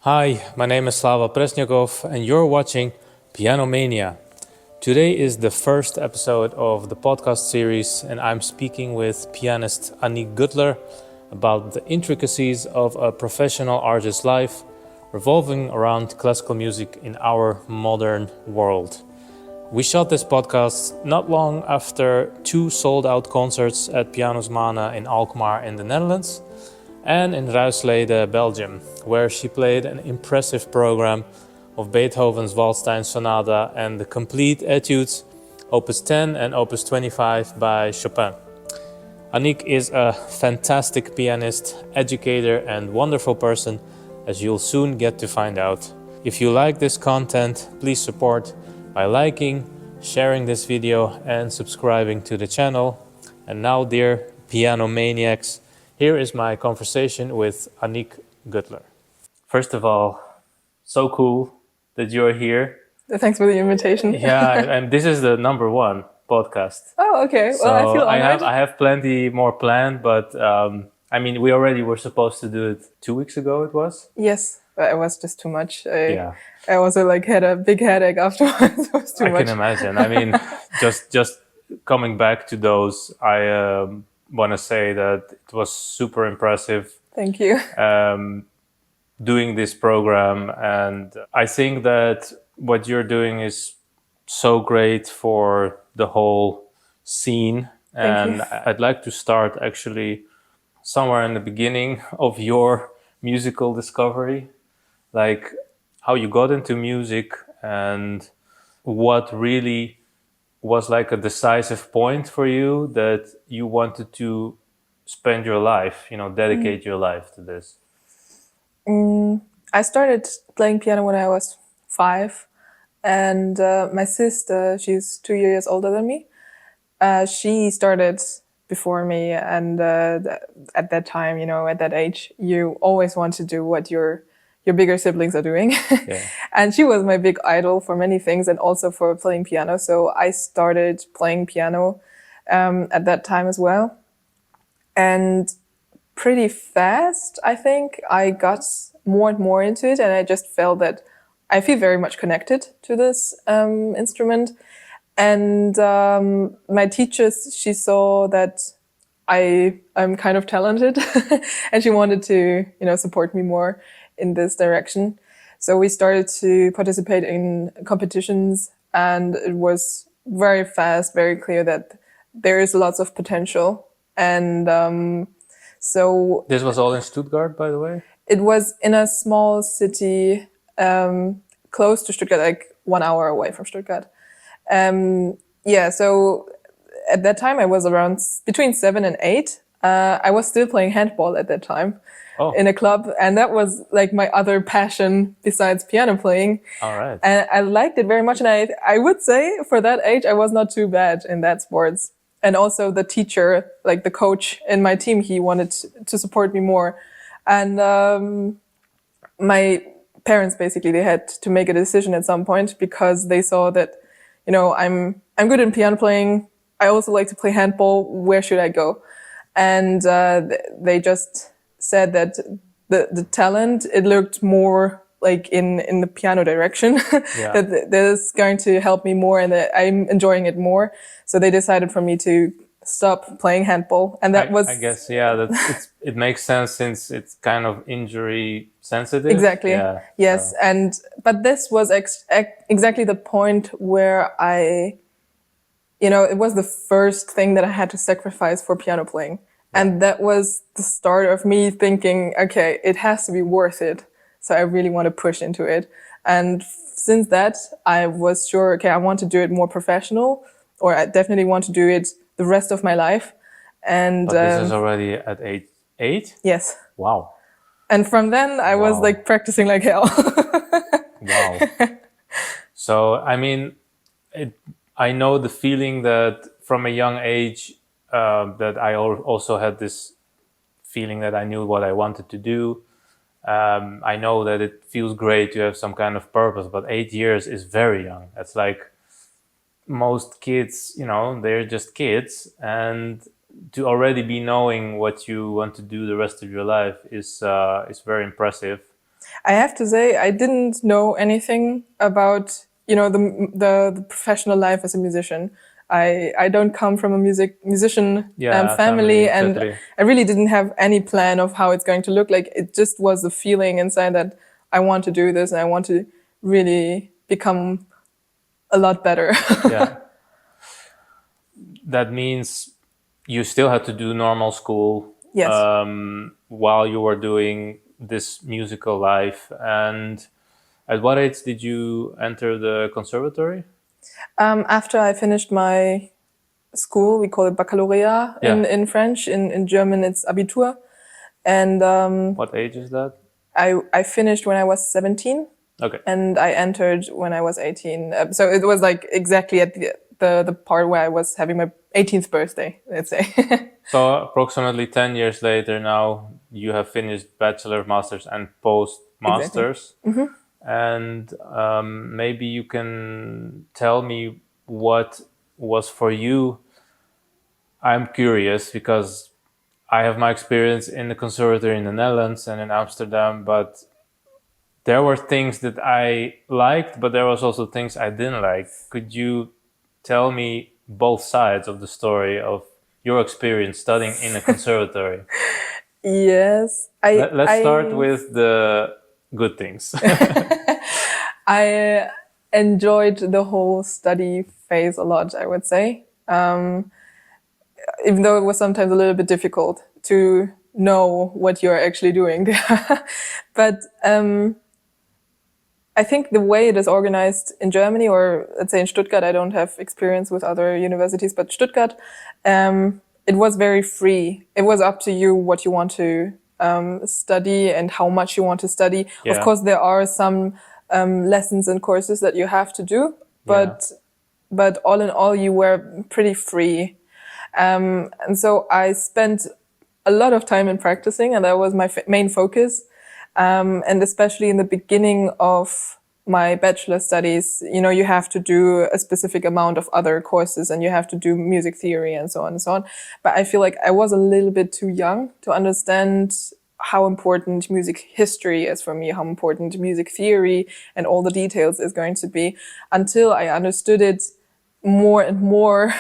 Hi, my name is Slava Presnyakov and you're watching Piano Mania. Today is the first episode of the podcast series and I'm speaking with pianist Annique Göttler about the intricacies of a professional artist's life revolving around classical music in our modern world. We shot this podcast not long after 2 sold-out concerts at Pianos Maenia in Alkmaar in the Netherlands and in Ruislede, Belgium, where she played an impressive program of Beethoven's Waldstein Sonata and the complete etudes, Opus 10 and Opus 25 by Chopin. Annique is a fantastic pianist, educator and wonderful person, as you'll soon get to find out. If you like this content, please support by liking, sharing this video and subscribing to the channel. And now, dear piano maniacs, here is my conversation with Annique Göttler. First of all, so cool that you're here. Thanks for the invitation. Yeah, and this is the number 1 podcast. Oh, okay. Well, I feel honored. I have plenty more planned, but we already were supposed to do it 2 weeks ago, it was? Yes, but it was just too much. I also had a big headache afterwards. It was too much. I can imagine. Just coming back to those, I want to say that it was super impressive. Thank you. Doing this program, and I think that what you're doing is so great for the whole scene. And I'd like to start actually somewhere in the beginning of your musical discovery, like how you got into music and what really was like a decisive point for you that you wanted to spend your life, dedicate your life to this. I started playing piano when I was 5, and my sister, she's 2 years older than me. She started before me, and at that time, at that age, you always want to do what your bigger siblings are doing. Yeah. And she was my big idol for many things and also for playing piano. So I started playing piano at that time as well. And pretty fast, I think, I got more and more into it. And I just felt that I feel very much connected to this instrument. And my teachers, she saw that I'm kind of talented and she wanted to, support me more in this direction. So we started to participate in competitions, and it was very fast, very clear that there is lots of potential. And so... This was all in Stuttgart, by the way? It was in a small city close to Stuttgart, like 1 hour away from Stuttgart. So at that time I was around between 7 and 8. I was still playing handball at that time. Oh. In a club, and that was like my other passion besides piano playing. All right. And I liked it very much, and I would say for that age I was not too bad in that sports. And also the teacher, like the coach in my team, he wanted to support me more. And my parents basically they had to make a decision at some point because they saw that, I'm good in piano playing. I also like to play handball. Where should I go? And they just said that the talent, it looked more like in the piano direction, that is going to help me more and that I'm enjoying it more. So they decided for me to stop playing handball. And that was... I guess, it makes sense since it's kind of injury sensitive. Exactly. Yeah, yes. So. But this was exactly the point where it was the first thing that I had to sacrifice for piano playing. And that was the start of me thinking, okay, it has to be worth it. So I really want to push into it. And since that, I was sure, okay, I want to do it more professional, or I definitely want to do it the rest of my life. And but this is already at age 8? Yes. Wow. And from then I was like practicing like hell. Wow. So, I know the feeling that from a young age, that I also had this feeling that I knew what I wanted to do. I know that it feels great to have some kind of purpose, but 8 years is very young. It's like most kids, they're just kids, and to already be knowing what you want to do the rest of your life is very impressive. I have to say, I didn't know anything about, the professional life as a musician. I don't come from a musician family, and exactly. I really didn't have any plan of how it's going to look like. It just was a feeling inside that I want to do this and I want to really become a lot better. Yeah. That means you still had to do normal school Yes. while you were doing this musical life. And at what age did you enter the conservatory? After I finished my school, we call it baccalaureat in French. In German, it's Abitur. And What age is that? I finished when I was 17. Okay. And I entered when I was 18. So it was like exactly at the part where I was having my 18th birthday, let's say. So approximately 10 years later now, you have finished bachelor, master's, and post-masters. Exactly. And maybe you can tell me what was for you. I'm curious because I have my experience in the conservatory in the Netherlands and in Amsterdam, but there were things that I liked, but there was also things I didn't like. Could you tell me both sides of the story of your experience studying in a conservatory? Yes. Let's start with the good things. I enjoyed the whole study phase a lot, I would say. Even though it was sometimes a little bit difficult to know what you're actually doing. But I think the way it is organized in Germany, or let's say in Stuttgart, I don't have experience with other universities, but Stuttgart, it was very free. It was up to you what you want to study and how much you want to study. Yeah. Of course, there are some lessons and courses that you have to do, but all in all, you were pretty free. And so I spent a lot of time in practicing, and that was my main focus. And especially in the beginning of my bachelor studies, you have to do a specific amount of other courses and you have to do music theory and so on and so on. But I feel like I was a little bit too young to understand how important music history is for me, how important music theory and all the details is going to be. Until I understood it more and more,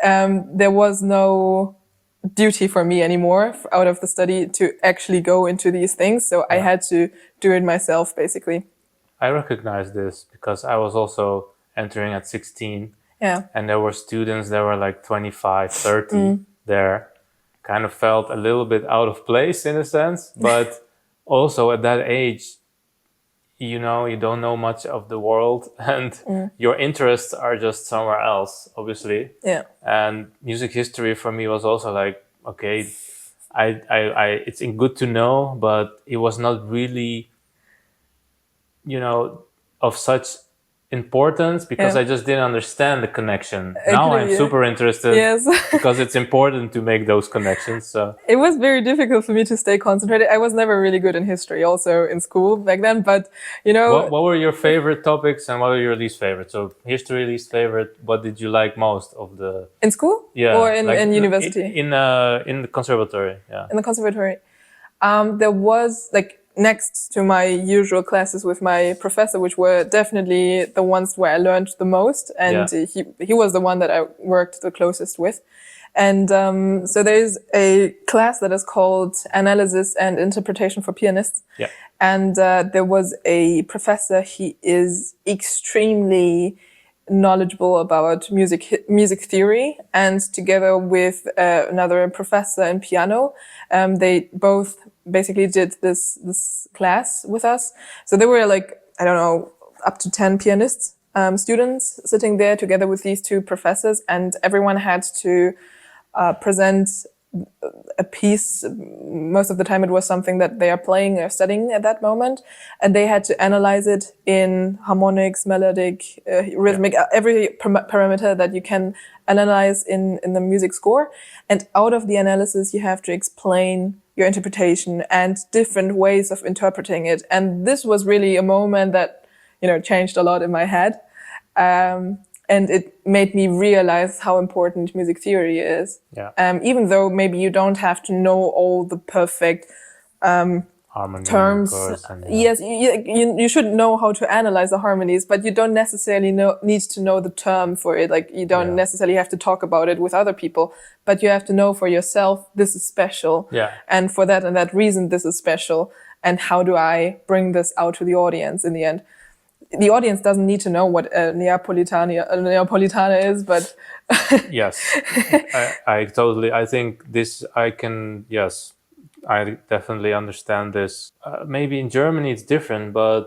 there was no duty for me anymore out of the study to actually go into these things. So I had to do it myself, basically. I recognize this because I was also entering at 16. Yeah. And there were students that were like 25, 30 there. Kind of felt a little bit out of place in a sense, but also at that age, you don't know much of the world and your interests are just somewhere else, obviously. Yeah. And music history for me was also like, okay, I it's good to know, but it was not really, of such importance because I just didn't understand the connection. Now I'm super interested because it's important to make those connections. So it was very difficult for me to stay concentrated. I was never really good in history also in school back then, but what were your favorite topics and what were your least favorite? So history, least favorite. What did you like most of the in school? Yeah, or in university? In the conservatory. Yeah, in the conservatory. There was next to my usual classes with my professor, which were definitely the ones where I learned the most. And he was the one that I worked the closest with. And so there's a class that is called Analysis and Interpretation for Pianists. Yeah. And there was a professor. He is extremely knowledgeable about music theory, and together with another professor in piano, they both basically did this class with us. So there were I don't know, up to 10 pianists, students sitting there together with these two professors, and everyone had to present a piece. Most of the time it was something that they are playing or studying at that moment, and they had to analyze it in harmonics, melodic, rhythmic, every parameter that you can analyze in the music score. And out of the analysis you have to explain your interpretation and different ways of interpreting it. And this was really a moment that changed a lot in my head. And it made me realize how important music theory is. Yeah. Even though maybe you don't have to know all the perfect harmony terms. chords and Yes, you should know how to analyze the harmonies, but you don't necessarily need to know the term for it. Like you don't necessarily have to talk about it with other people, but you have to know for yourself, this is special. Yeah. And for that and that reason, this is special. And how do I bring this out to the audience in the end? The audience doesn't need to know what a Neapolitana is, but yes, I totally, I think this, yes, I definitely understand this. Maybe in Germany it's different, but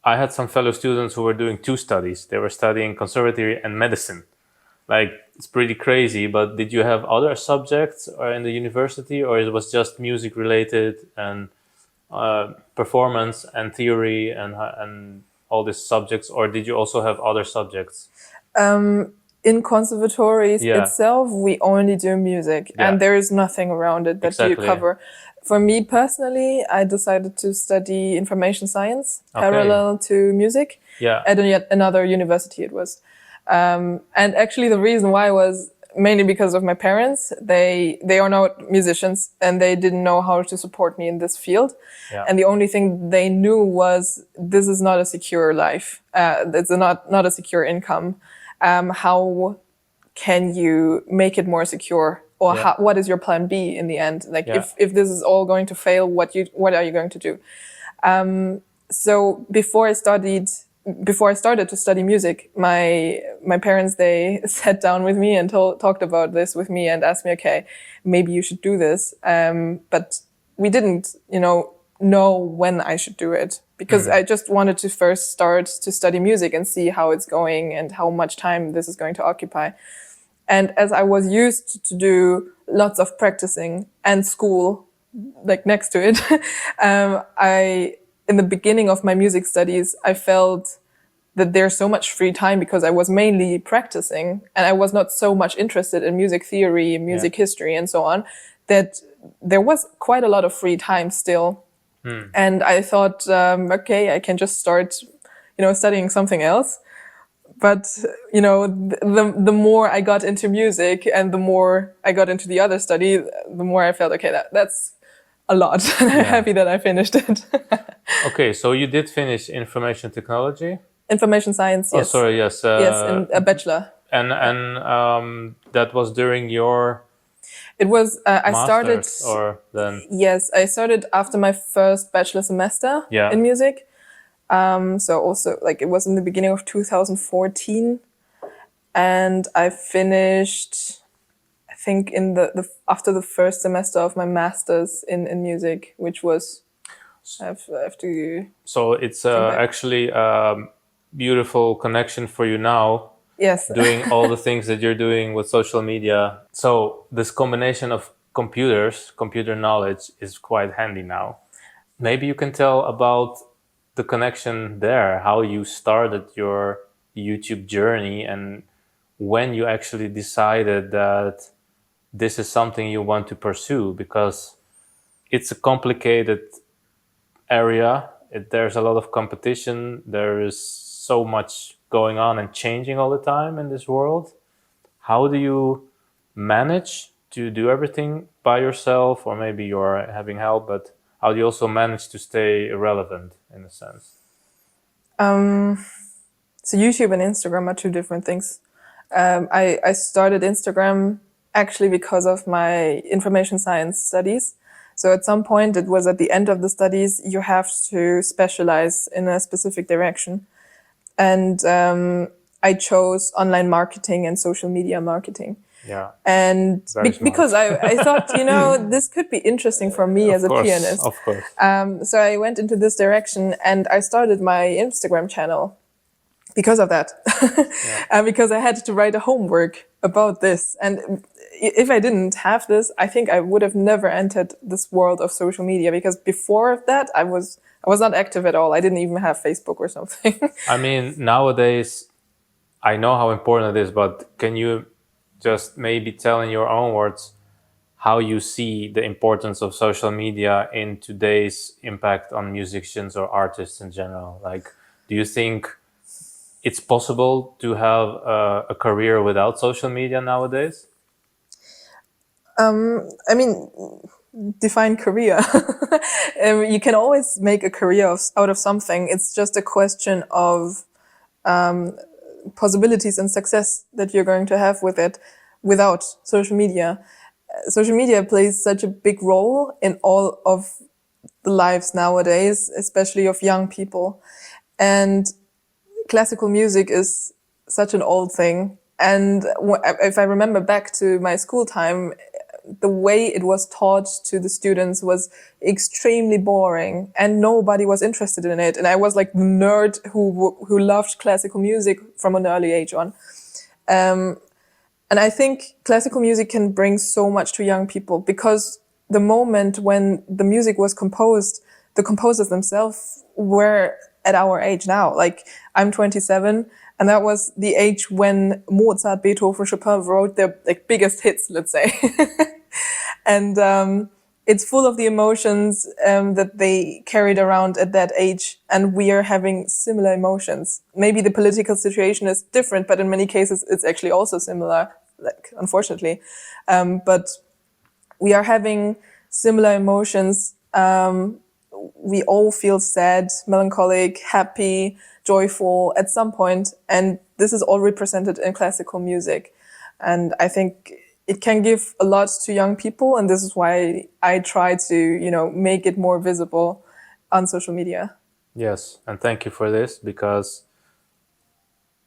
I had some fellow students who were doing two studies. They were studying conservatory and medicine. Like, it's pretty crazy, but did you have other subjects in the university, or it was just music related and performance and theory and all these subjects, or did you also have other subjects? In conservatories itself, we only do music, and there is nothing around it that you cover. For me personally, I decided to study information science parallel to music at another university. It was, and actually the reason why was mainly because of my parents. They are not musicians, and they didn't know how to support me in this field. And the only thing they knew was this is not a secure life. It's not a secure income. How can you make it more secure? Or what is your plan B in the end? Like if this is all going to fail, what are you going to do? So before I started to study music, my parents, they sat down with me and talked about this with me and asked me, okay, maybe you should do this. But we didn't, know when I should do it, because I just wanted to first start to study music and see how it's going and how much time this is going to occupy. And as I was used to do lots of practicing and school, like next to it, in the beginning of my music studies, I felt that there's so much free time because I was mainly practicing and I was not so much interested in music theory, music history, and so on, that there was quite a lot of free time still. And I thought, okay, I can just start, studying something else. But, the more I got into music and the more I got into the other study, the more I felt, okay, that's a lot. And I'm happy that I finished it. Okay, so you did finish information technology? Information science, yes. Oh, sorry, yes. Yes, in a bachelor. And that was during your... It was, I started... Or then... Yes, I started after my first bachelor semester in music. So also, it was in the beginning of 2014. And I finished, I think, in the after the first semester of my master's in music, which was... I have to... So it's actually a beautiful connection for you now. Yes. Doing all the things that you're doing with social media. So this combination of computer knowledge is quite handy now. Maybe you can tell about the connection there, how you started your YouTube journey and when you actually decided that this is something you want to pursue, because it's a complicated area. There's a lot of competition. There is so much going on and changing all the time in this world. How do you manage to do everything by yourself, or maybe you're having help, but how do you also manage to stay relevant in a sense? So YouTube and Instagram are two different things. I started Instagram actually because of my information science studies. So at some point, it was at the end of the studies, you have to specialize in a specific direction. And I chose online marketing and social media marketing. Yeah. And because I thought, this could be interesting for me as a pianist. Of course. So I went into this direction and I started my Instagram channel because of that. Because I had to write a homework about this. And if I didn't have this, I think I would have never entered this world of social media, because before that I was not active at all. I didn't even have Facebook or something. I mean, nowadays, I know how important it is, but can you just maybe tell in your own words how you see the importance of social media in today's impact on musicians or artists in general? Like, do you think it's possible to have a career without social media nowadays? I mean, define career. You can always make a career out of something. It's just a question of possibilities and success that you're going to have with it without social media. Social media plays such a big role in all of the lives nowadays, especially of young people. And classical music is such an old thing. And if I remember back to my school time, the way it was taught to the students was extremely boring and nobody was interested in it. And I was like the nerd who loved classical music from an early age on. And I think classical music can bring so much to young people because the moment when the music was composed, the composers themselves were at our age now. Like, I'm 27, and that was the age when Mozart, Beethoven, Chopin wrote their biggest hits, let's say. And it's full of the emotions that they carried around at that age, and we are having similar emotions. Maybe the political situation is different, but in many cases it's actually also similar, like, unfortunately. But we are having similar emotions. We all feel sad, melancholic, happy, joyful at some point, and this is all represented in classical music. And I think it can give a lot to young people, and this is why I try to, make it more visible on social media. Yes, and thank you for this, because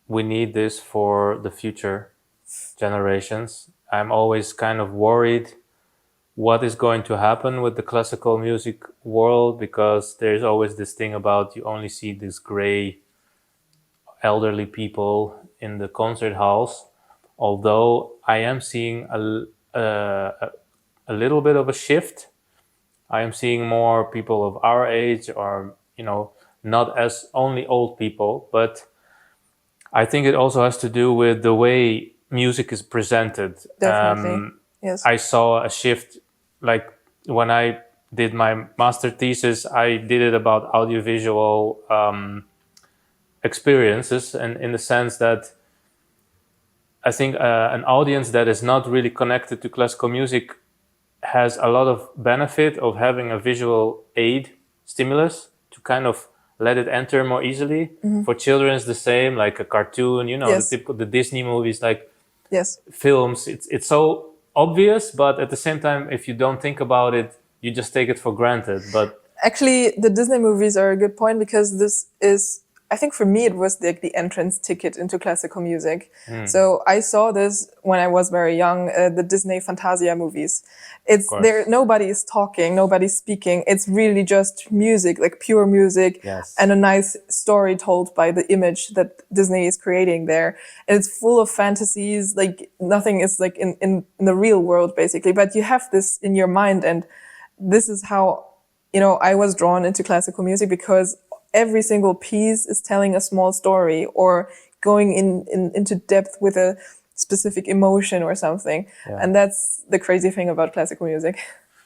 we need this for the future generations. I'm always kind of worried what is going to happen with the classical music world, because there's always this thing about you only see these gray elderly people in the concert halls. Although I am seeing a little bit of a shift. I am seeing more people of our age, or not as only old people, but I think it also has to do with the way music is presented. Definitely. Yes. I saw a shift, like when I did my master thesis, I did it about audiovisual experiences, and in the sense that I think an audience that is not really connected to classical music has a lot of benefit of having a visual aid stimulus to kind of let it enter more easily. Mm-hmm. For children, it's the same, like a cartoon, yes. the Disney movies, like yes. films. It's so obvious, but at the same time, if you don't think about it, you just take it for granted. But actually, the Disney movies are a good point, because this is, I think for me, it was the entrance ticket into classical music. So I saw this when I was very young, the Disney Fantasia movies. It's there, nobody is talking, nobody's speaking. It's really just music, like pure music, yes. And a nice story told by the image that Disney is creating there. And it's full of fantasies, like nothing is like in the real world, basically. But you have this in your mind, and this is how, I was drawn into classical music, because every single piece is telling a small story or going into depth with a specific emotion or something. Yeah. And that's the crazy thing about classical music.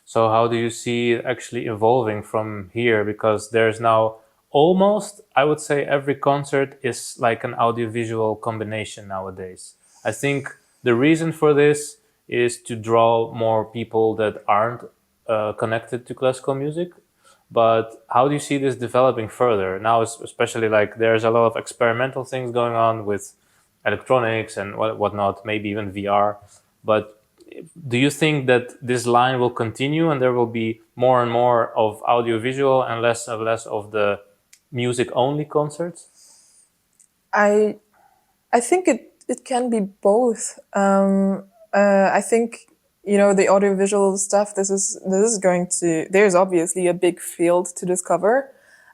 So how do you see it actually evolving from here? Because there's now almost, I would say, every concert is like an audiovisual combination nowadays. I think the reason for this is to draw more people that aren't connected to classical music. But how do you see this developing further? Now, especially like there's a lot of experimental things going on with electronics and whatnot, maybe even VR. But do you think that this line will continue and there will be more and more of audiovisual and less of the music-only concerts? I think it can be both. I think, the audiovisual stuff, this is going to, there's obviously a big field to discover,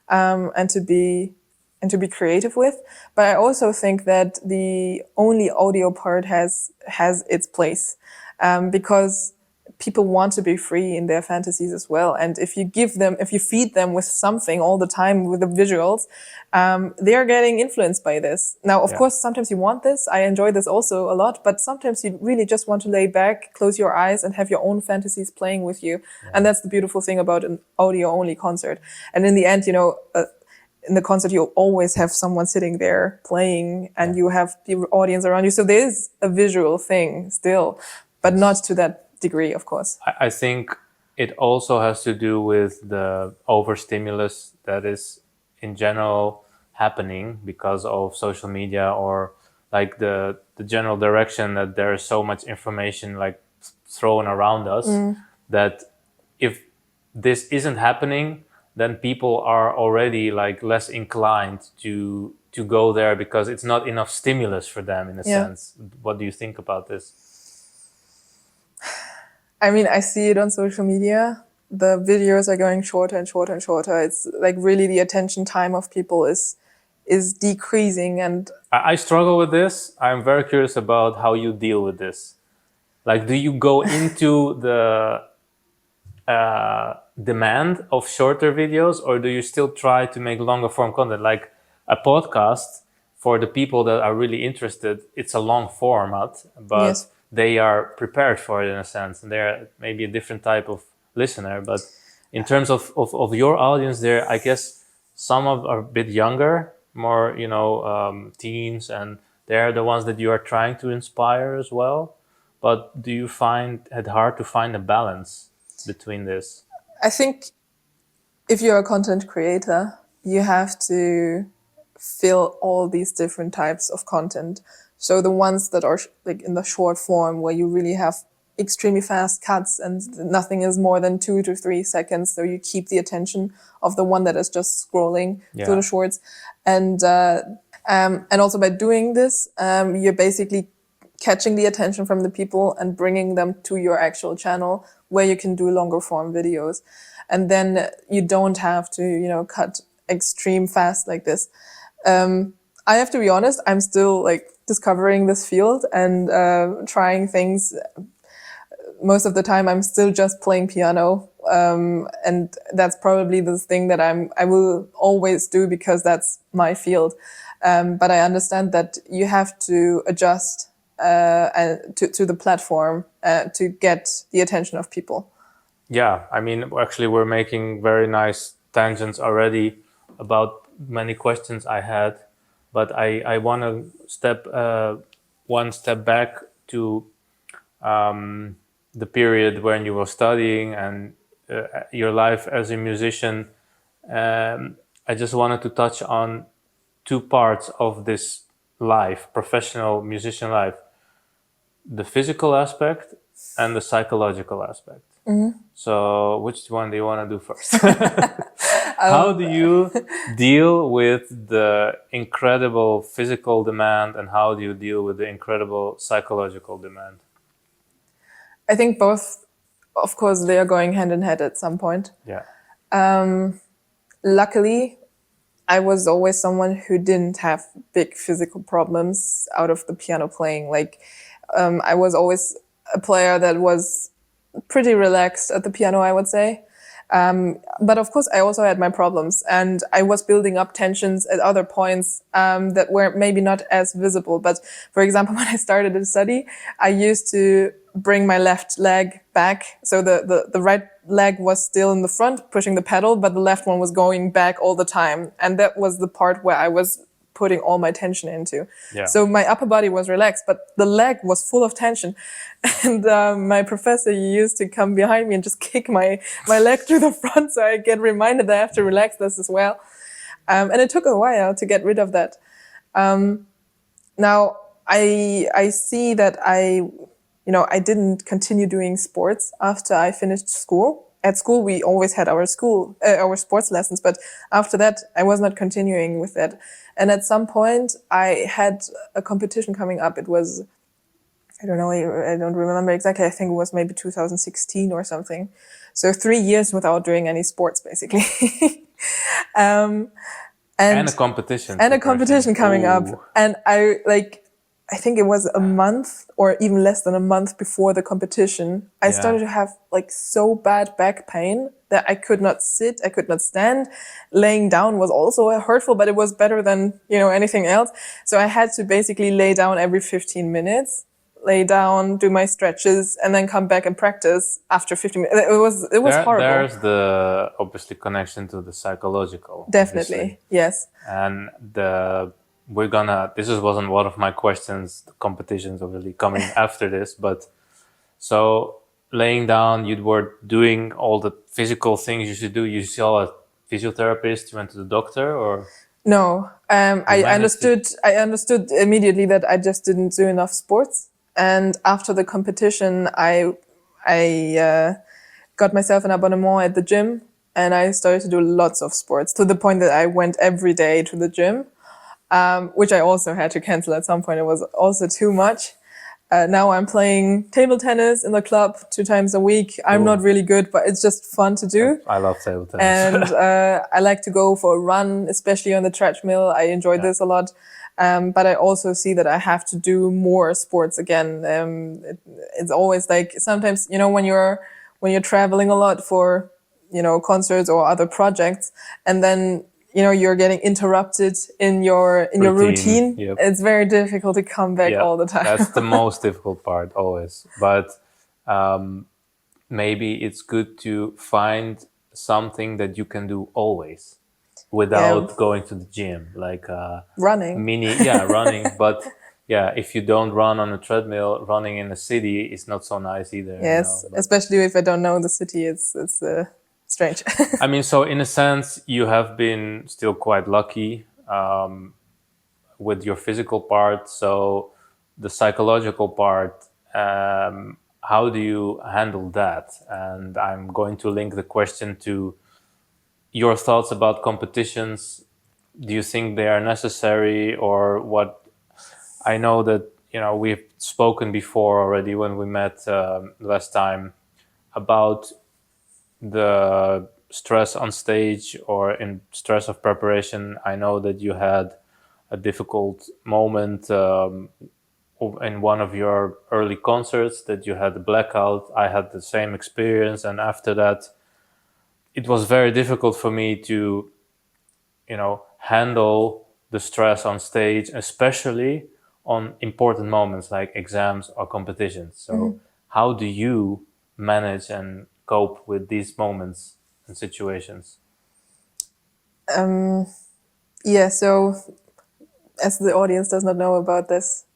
and to be creative with. But I also think that the only audio part has its place, because people want to be free in their fantasies as well. And if you feed them with something all the time with the visuals, they are getting influenced by this. Now, of course, sometimes you want this. I enjoy this also a lot, but sometimes you really just want to lay back, close your eyes, and have your own fantasies playing with you. Yeah. And that's the beautiful thing about an audio-only concert. And in the end, in the concert, you'll always have someone sitting there playing, and you have the audience around you. So there is a visual thing still, but not to that degree, of course. I think it also has to do with the overstimulus that is in general happening because of social media, or like the general direction that there is so much information like thrown around us, that if this isn't happening, then people are already like less inclined to go there because it's not enough stimulus for them in a sense. What do you think about this? I mean, I see it on social media. The videos are going shorter and shorter and shorter. It's like really the attention time of people is decreasing. And I struggle with this. I'm very curious about how you deal with this. Like, do you go into the demand of shorter videos, or do you still try to make longer form content? Like a podcast, for the people that are really interested, it's a long format, but they are prepared for it in a sense, and they're maybe a different type of listener. But in terms of your audience there, I guess some of are a bit younger, more, teens, and they're the ones that you are trying to inspire as well. But do you find it hard to find a balance between this? I think if you're a content creator, you have to fill all these different types of content. So the ones that are like in the short form, where you really have extremely fast cuts and nothing is more than 2 to 3 seconds, so you keep the attention of the one that is just scrolling through the shorts. And also by doing this, you're basically catching the attention from the people and bringing them to your actual channel where you can do longer form videos. And then you don't have to, cut extreme fast like this. I have to be honest, I'm still like discovering this field and trying things. Most of the time I'm still just playing piano. And that's probably the thing that I will always do because that's my field. But I understand that you have to adjust to the platform to get the attention of people. Yeah, I mean, actually, we're making very nice tangents already about many questions I had, but I want to step one step back to the period when you were studying and your life as a musician. I just wanted to touch on two parts of this life, professional musician life: the physical aspect and the psychological aspect. So which one do you want to do first? How do you deal with the incredible physical demand, and how do you deal with the incredible psychological demand? I think both, of course, they are going hand in hand at some point. Yeah. Luckily, I was always someone who didn't have big physical problems out of the piano playing. Like, I was always a player that was pretty relaxed at the piano, I would say. But of course, I also had my problems, and I was building up tensions at other points that were maybe not as visible. But for example, when I started to study, I used to bring my left leg back. So the right leg was still in the front, pushing the pedal, but the left one was going back all the time. And that was the part where I was putting all my tension into. Yeah. So my upper body was relaxed, but the leg was full of tension. And my professor used to come behind me and just kick my leg to the front, so I get reminded that I have to relax this as well. And it took a while to get rid of that. Now I see that I didn't continue doing sports after I finished school. At school, we always had our sports lessons, but after that, I was not continuing with that. And at some point, I had a competition coming up. It was, I don't know, I don't remember exactly. I think it was maybe 2016 or something. So 3 years without doing any sports, basically. And a competition. And a competition coming up. And I think it was a month or even less than a month before the competition, I started to have like so bad back pain that I could not sit, I could not stand. Laying down was also hurtful, but it was better than, anything else. So I had to basically lay down every 15 minutes, lay down, do my stretches, and then come back and practice after 15 minutes. It was horrible. There's the obviously connection to the psychological. Definitely, obviously. Yes. And this wasn't one of my questions, the competitions obviously coming after this, but so laying down, you were doing all the physical things you should do. You saw a physiotherapist, you went to the doctor, or No, I managed understood. I understood immediately that I just didn't do enough sports. And after the competition, I got myself an abonnement at the gym, and I started to do lots of sports to the point that I went every day to the gym, which I also had to cancel at some point. It was also too much. Now I'm playing table tennis in the club 2 times a week. I'm not really good, but it's just fun to do. I love table tennis. And I like to go for a run, especially on the treadmill. I enjoy this a lot. But I also see that I have to do more sports again. It's always like sometimes, when you're traveling a lot for, concerts or other projects, and then you're getting interrupted in your routine. Yep. It's very difficult to come back all the time. That's the most difficult part always. But maybe it's good to find something that you can do always without going to the gym, like running. Running. But if you don't run on a treadmill, running in a city is not so nice either. Yes, especially if I don't know the city, it's strange. I mean, so in a sense, you have been still quite lucky with your physical part. So the psychological part, how do you handle that? And I'm going to link the question to your thoughts about competitions. Do you think they are necessary, or what? I know that, we've spoken before already when we met last time about the stress on stage or in stress of preparation. I know that you had a difficult moment in one of your early concerts, that you had a blackout. I had the same experience, and after that it was very difficult for me to handle the stress on stage, especially on important moments like exams or competitions. So how do you manage and cope with these moments and situations? So as the audience does not know about this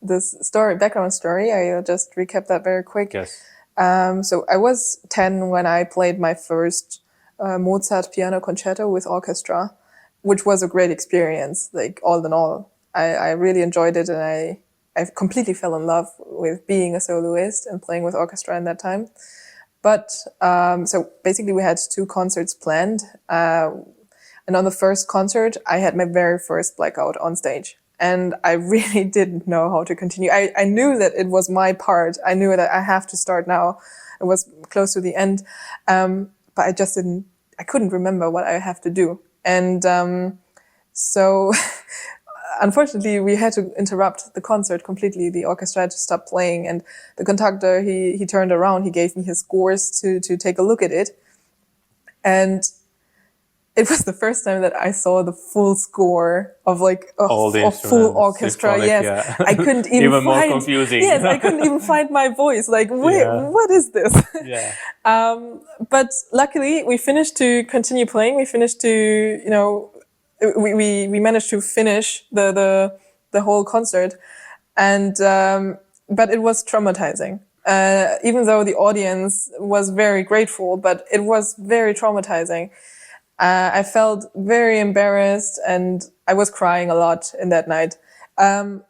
background story, I'll just recap that very quick. Yes. So I was 10 when I played my first Mozart piano concerto with orchestra, which was a great experience. Like, all in all, I really enjoyed it, and I completely fell in love with being a soloist and playing with orchestra in that time. But so basically we had 2 concerts planned. And on the first concert, I had my very first blackout on stage. And I really didn't know how to continue. I knew that it was my part. I knew that I have to start now. It was close to the end. But I couldn't remember what I have to do. And so unfortunately, we had to interrupt the concert completely. The orchestra had to stop playing, and the conductor, he turned around, he gave me his scores to take a look at it. And it was the first time that I saw the full score of a full orchestra. Yes, yeah. I couldn't even more confusing. Yes, I couldn't even find my voice. Like, wait, what is this? Yeah. But luckily, we finished to continue playing. We finished to, we managed to finish the whole concert, and but it was traumatizing. Even though the audience was very grateful, but it was very traumatizing. I felt very embarrassed, and I was crying a lot in that night. Now,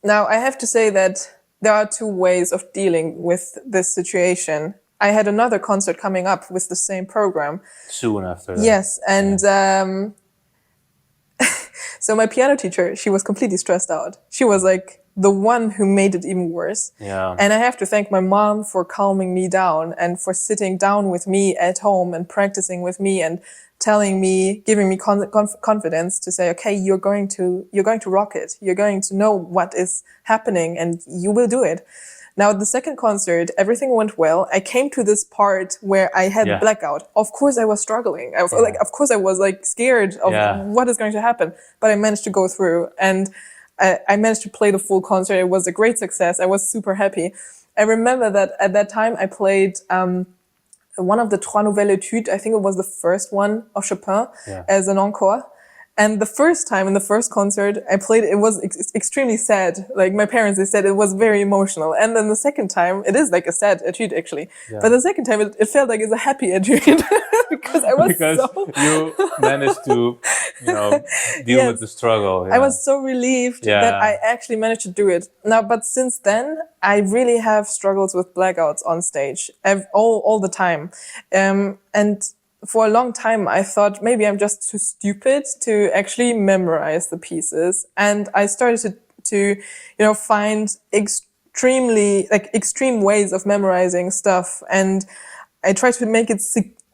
I have to say that there are 2 ways of dealing with this situation. I had another concert coming up with the same program. Soon after that. Yes, and so my piano teacher, she was completely stressed out. She was like the one who made it even worse. Yeah. And I have to thank my mom for calming me down and for sitting down with me at home and practicing with me and telling me, giving me confidence to say, okay, you're going to rock it. You're going to know what is happening, and you will do it. Now, the second concert, everything went well. I came to this part where I had the blackout. Of course, I was struggling. Of course, I was scared of what is going to happen. But I managed to go through, and I managed to play the full concert. It was a great success. I was super happy. I remember that at that time I played one of the Trois Nouvelles Etudes. I think it was the first one of Chopin as an encore. And the first time in the first concert I played, it was extremely sad. Like my parents, they said it was very emotional. And then the second time, it is like a sad etude actually. Yeah. But the second time, it felt like it's a happy etude because I was Because you managed to, deal Yes. with the struggle. I was so relieved that I actually managed to do it. Now, but since then, I really have struggles with blackouts on stage all the time. And for a long time, I thought maybe I'm just too stupid to actually memorize the pieces. And I started to find extreme ways of memorizing stuff. And I try to make it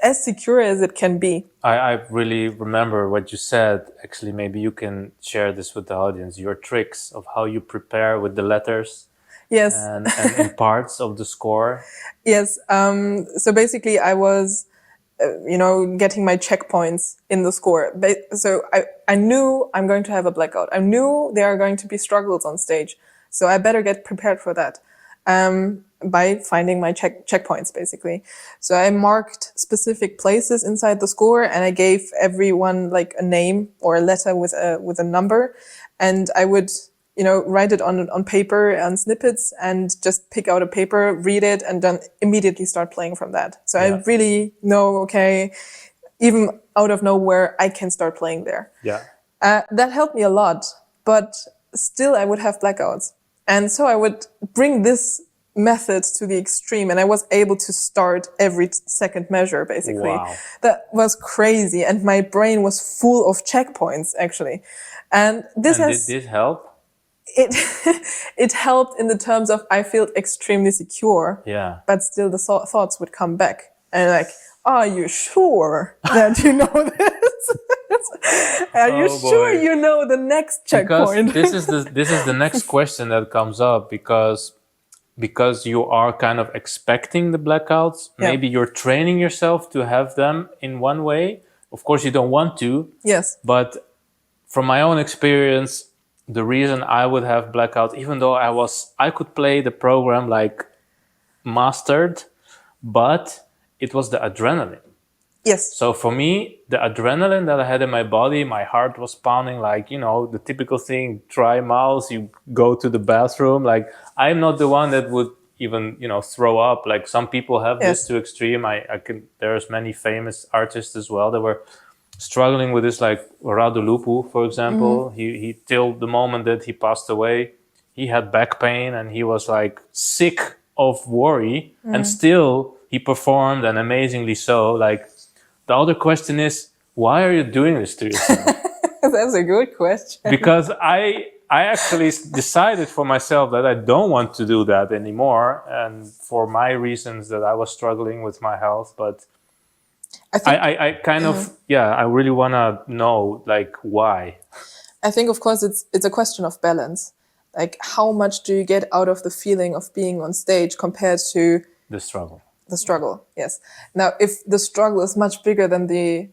as secure as it can be. I really remember what you said. Actually, maybe you can share this with the audience, your tricks of how you prepare with the letters. Yes. And parts of the score. Yes. So basically I was, getting my checkpoints in the score. So I knew I'm going to have a blackout. I knew there are going to be struggles on stage. So I better get prepared for that. By finding my checkpoints, basically. So I marked specific places inside the score, and I gave everyone like a name or a letter with a number, and I would write it on paper on snippets and just pick out a paper, read it, and then immediately start playing from that. So I really know, okay, even out of nowhere, I can start playing there. Yeah. That helped me a lot, but still I would have blackouts. And so I would bring this method to the extreme, and I was able to start every second measure, basically. Wow. That was crazy, and my brain was full of checkpoints, actually. And did this help? It helped in the terms of I felt extremely secure, but still the thoughts would come back. And like, are you sure that you know this? Are you sure you know the next checkpoint? Because this is the next question that comes up, because you are kind of expecting the blackouts. Maybe you're training yourself to have them in one way. Of course, you don't want to. Yes. But from my own experience, the reason I would have blackouts, even though I could play the program like mastered, but it was the adrenaline. Yes. So for me, the adrenaline that I had in my body, my heart was pounding, like, the typical thing, dry mouth, you go to the bathroom. Like, I'm not the one that would even, throw up. Like some people have this to extreme. There's many famous artists as well that were struggling with this, like Radu Lupu, for example. He till the moment that he passed away, he had back pain and he was like sick of worry, and still he performed, and amazingly so. Like, the other question is, why are you doing this to yourself? That's a good question. Because I actually decided for myself that I don't want to do that anymore, and for my reasons that I was struggling with my health. But I kind of, I really want to know, like, why. I think, of course, it's a question of balance. Like, how much do you get out of the feeling of being on stage compared to the struggle? The struggle, yes. Now, if the struggle is much bigger than the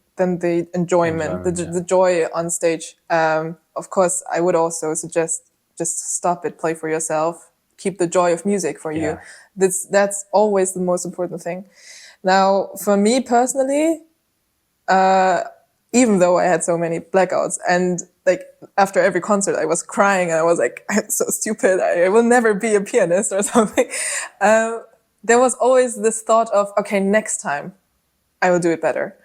enjoyment, the joy on stage, of course, I would also suggest just stop it, play for yourself, keep the joy of music for you. That's always the most important thing. Now, for me personally, even though I had so many blackouts, and like after every concert I was crying and I was like, I'm so stupid, I will never be a pianist or something. There was always this thought of, okay, next time I will do it better.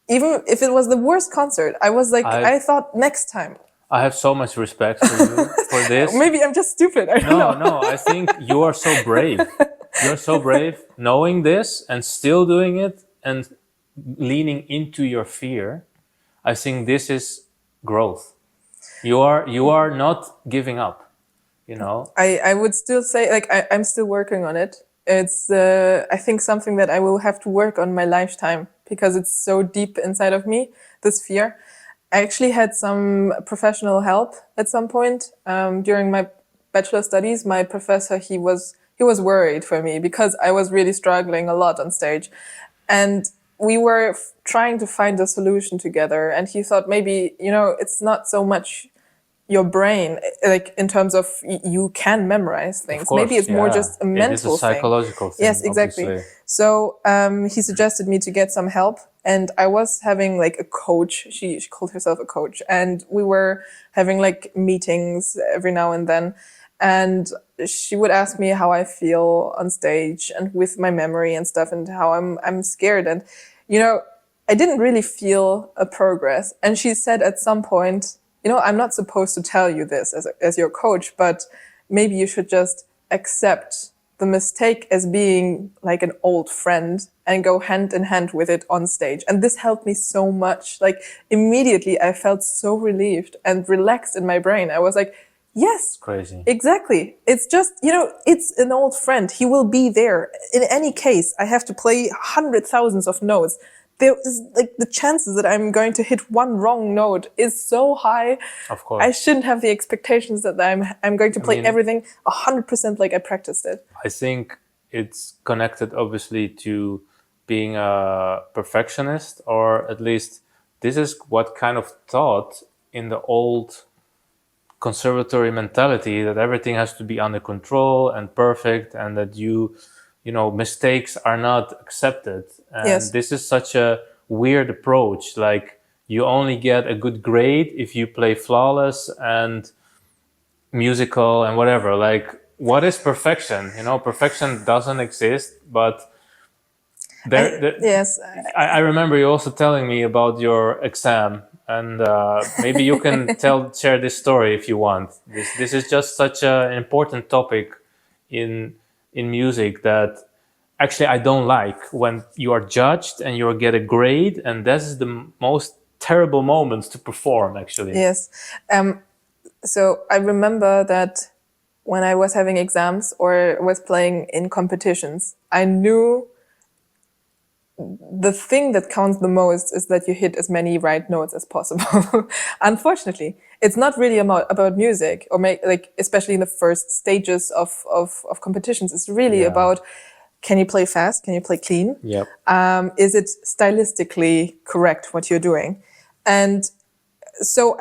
Even if it was the worst concert, I was like, I thought next time. I have so much respect for you for this. Maybe I'm just stupid. I don't know. No, I think you are so brave. You're so brave knowing this and still doing it and leaning into your fear. I think this is growth. You are not giving up, I would still say, like, I'm still working on it. It's, I think, something that I will have to work on my lifetime because it's so deep inside of me, this fear. I actually had some professional help at some point. During my bachelor studies, my professor, he was worried for me because I was really struggling a lot on stage. And we were trying to find a solution together. And he thought maybe, it's not so much your brain, like in terms of you can memorize things. Of course, Maybe it's more just a mental It is a psychological thing. Yes, exactly. Obviously. So he suggested me to get some help, and I was having like a coach. She called herself a coach, and we were having like meetings every now and then. And she would ask me how I feel on stage and with my memory and stuff, and how I'm scared. And you know, I didn't really feel a progress. And she said at some point, you know, I'm not supposed to tell you this as your coach, but maybe you should just accept the mistake as being like an old friend and go hand in hand with it on stage. And this helped me so much. Like immediately I felt so relieved and relaxed in my brain. I was like, yes, crazy. Exactly. It's just, you know, it's an old friend. He will be there. In any case, I have to play hundred thousands of notes. There is like the chances that I'm going to hit one wrong note is so high. Of course. I shouldn't have the expectations that I'm going to play everything 100% like I practiced it. I think it's connected obviously to being a perfectionist, or at least this is what kind of taught in the old conservatory mentality, that everything has to be under control and perfect, and that you know, mistakes are not accepted. And Yes. This is such a weird approach. Like, you only get a good grade if you play flawless and musical and whatever. Like, what is perfection? You know, perfection doesn't exist, but Yes. I remember you also telling me about your exam, and maybe you can share this story if you want. This is just such an important topic in music that actually I don't like, when you are judged and you get a grade, and this is the most terrible moments to perform, actually. Yes. So I remember that when I was having exams or was playing in competitions, I knew the thing that counts the most is that you hit as many right notes as possible. Unfortunately, it's not really about music, or like especially in the first stages of competitions. It's really about, can you play fast? Can you play clean? Yep. Is it stylistically correct what you're doing? And so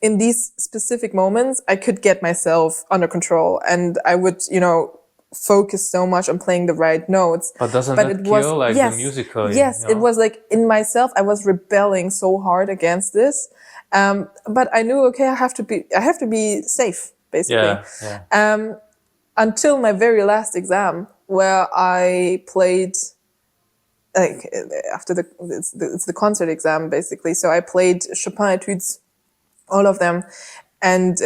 in these specific moments, I could get myself under control, and I would, you know, focus so much on playing the right notes. But doesn't that kill the musical? Yes, you know? It was like in myself, I was rebelling so hard against this. But I knew, okay, I have to be safe, basically. Yeah. Until my very last exam, where I played, like after it's the concert exam, basically. So I played Chopin etudes, all of them, and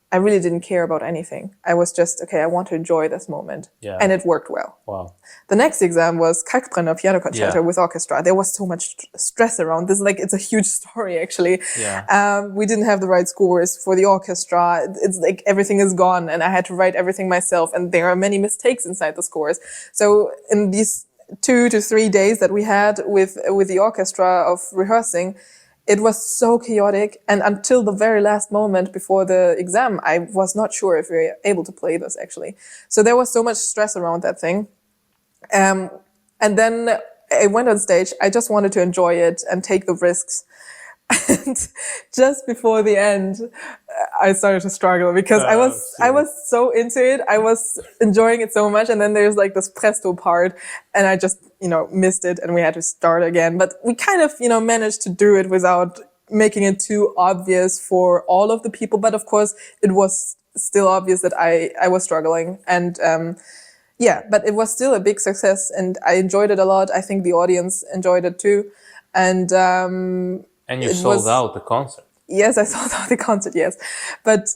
I really didn't care about anything. I was just, okay, I want to enjoy this moment. Yeah. And it worked well. Wow. The next exam was Kalkbrenner piano concerto with orchestra. There was so much stress around this. Like, it's a huge story, actually. Yeah. We didn't have the right scores for the orchestra. It's like everything is gone, and I had to write everything myself. And there are many mistakes inside the scores. So in these 2 to 3 days that we had with the orchestra of rehearsing, it was so chaotic, and until the very last moment before the exam, I was not sure if we were able to play this, actually. So there was so much stress around that thing. And then I went on stage. I just wanted to enjoy it and take the risks. And just before the end, I started to struggle because I was so into it. I was enjoying it so much. And then there's like this presto part, and I just, you know, missed it, and we had to start again. But we kind of, you know, managed to do it without making it too obvious for all of the people. But of course, it was still obvious that I was struggling. And but it was still a big success, and I enjoyed it a lot. I think the audience enjoyed it too. And you sold out the concert. Yes, I sold out the concert, yes. But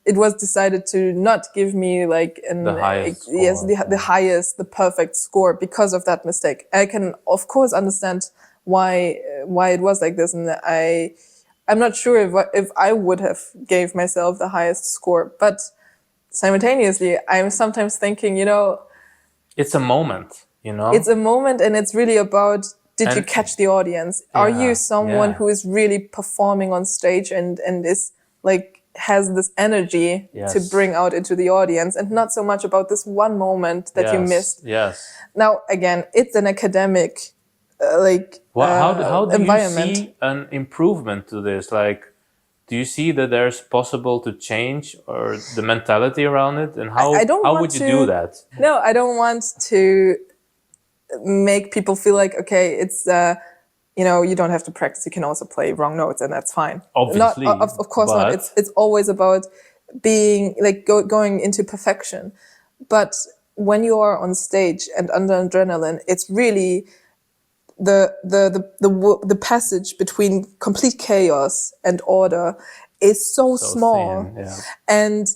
it was decided to not give me like the highest score. Yes, the highest, the perfect score because of that mistake. I can, of course, understand why it was like this. And I'm not sure if I would have gave myself the highest score. But simultaneously, I'm sometimes thinking, you know... It's a moment, you know? It's a moment, and it's really about... Did you catch the audience? Are you someone who is really performing on stage and is like, has this energy to bring out into the audience, and not so much about this one moment that you missed? Yes. Now, again, it's an academic, how do environment. you see an improvement to this? Like, do you see that there's possible to change or the mentality around it? And I don't how want would you to do that? No, I don't want to make people feel like, okay, it's you don't have to practice, you can also play wrong notes and that's fine. Obviously, Not of course not. but It's always about being like going into perfection. But when you are on stage and under adrenaline, it's really the passage between complete chaos and order is so small. thin, yeah. And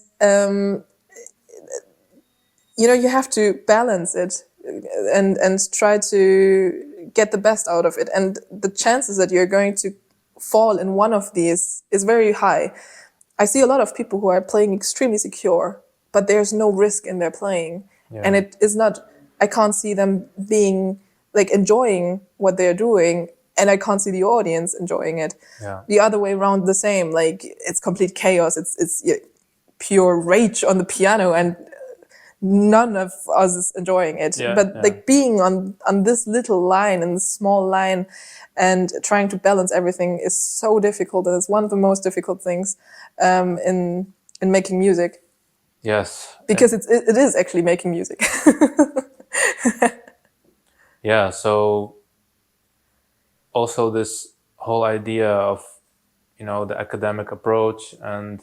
you have to balance it and try to get the best out of it. And the chances that you're going to fall in one of these is very high. I see a lot of people who are playing extremely secure, but there's no risk in their playing. Yeah. And it is not, I can't see them being like enjoying what they're doing, and I can't see the audience enjoying it. Yeah. The other way around, the same, like it's complete chaos. It's pure rage on the piano, and none of us is enjoying it. But like being on this little line and this small line and trying to balance everything is so difficult, and it's one of the most difficult things in making music. Yes. Because it is actually making music. Yeah, so also this whole idea of, the academic approach and...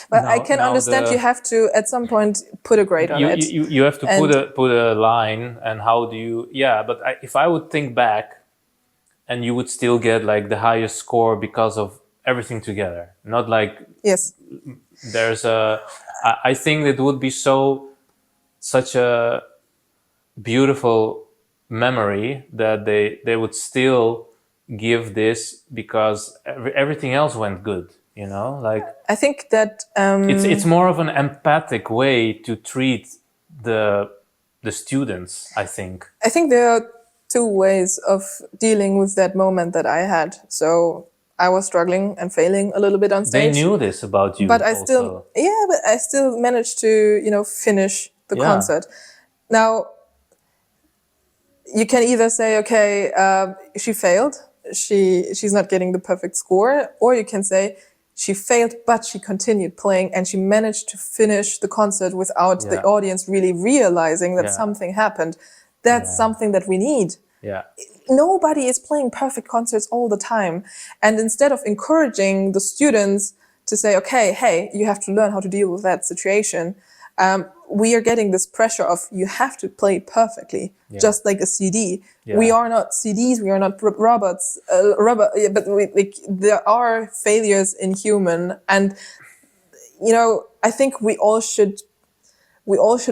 But I can understand you have to, at some point, put a grade on it. You have to put a line, and how do you... Yeah, but if I would think back, and you would still get like the highest score because of everything together. Not like... Yes. There's I think it would be such a beautiful memory that they would still give this because everything else went good, like... I think that it's more of an empathic way to treat the students, I think. I think there are two ways of dealing with that moment that I had. So I was struggling and failing a little bit on stage. They knew this about you, but I also. still managed to finish the concert. Now, you can either say, okay, she failed, she's not getting the perfect score, or you can say she failed, but she continued playing and she managed to finish the concert without the audience really realizing that something happened. That's something that we need. Yeah. Nobody is playing perfect concerts all the time. And instead of encouraging the students to say, okay, hey, you have to learn how to deal with that situation, we are getting this pressure of you have to play perfectly, just like a CD. Yeah. We are not CDs, we are not robots, but there are failures in human. And, I think we all should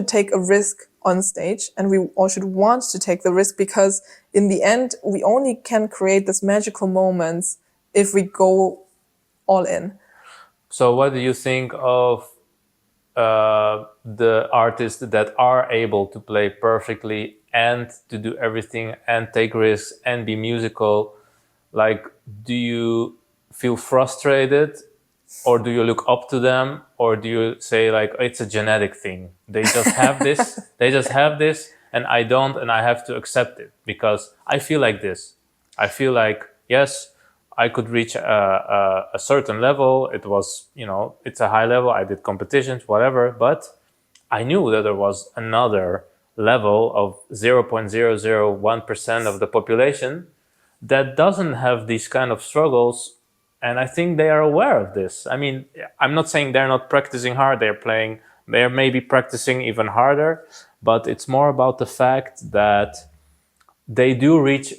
take a risk on stage, and we all should want to take the risk, because in the end, we only can create this magical moments if we go all in. So what do you think of the artists that are able to play perfectly and to do everything and take risks and be musical? Like, do you feel frustrated, or do you look up to them, or do you say like, it's a genetic thing? They just have this, and I don't, and I have to accept it because I feel like this. I feel like, yes, I could reach a certain level. It was, it's a high level. I did competitions, whatever. But I knew that there was another level of 0.001% of the population that doesn't have these kind of struggles. And I think they are aware of this. I mean, I'm not saying they're not practicing hard. They're maybe practicing even harder. But it's more about the fact that they do reach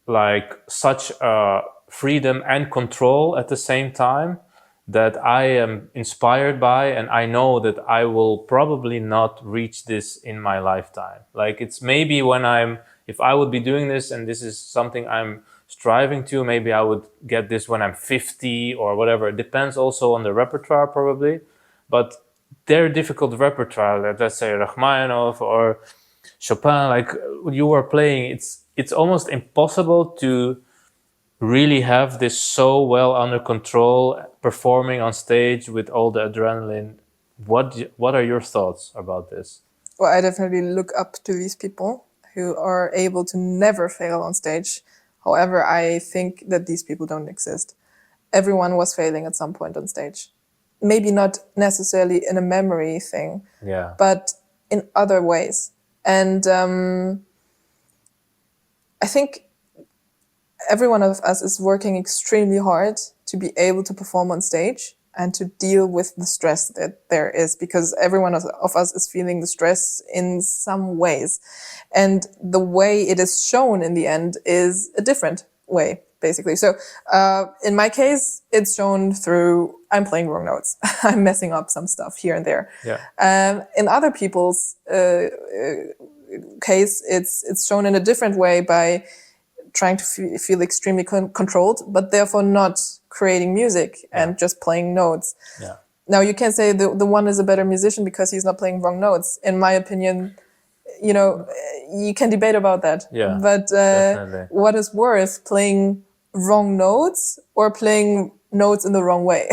like such a freedom and control at the same time that I am inspired by, and I know that I will probably not reach this in my lifetime. Like, it's maybe if I would be doing this and this is something I'm striving to, maybe I would get this when I'm 50 or whatever. It depends also on the repertoire probably, but they're difficult repertoire, let's say Rachmaninoff or Chopin, like you were playing, it's almost impossible to really have this so well under control, performing on stage with all the adrenaline. What are your thoughts about this? Well, I definitely look up to these people who are able to never fail on stage. However, I think that these people don't exist. everyone was failing at some point on stage. Maybe not necessarily in a memory thing, but in other ways. And I think every one of us is working extremely hard to be able to perform on stage and to deal with the stress that there is, because every one of us is feeling the stress in some ways. And the way it is shown in the end is a different way, basically. So in my case, it's shown through I'm playing wrong notes. I'm messing up some stuff here and there. In other people's case, it's shown in a different way by trying to feel extremely controlled, but therefore not creating music and just playing notes. Now you can say the one is a better musician because he's not playing wrong notes. In my opinion, you know, you can debate about that. But what is worse, playing wrong notes or playing notes in the wrong way?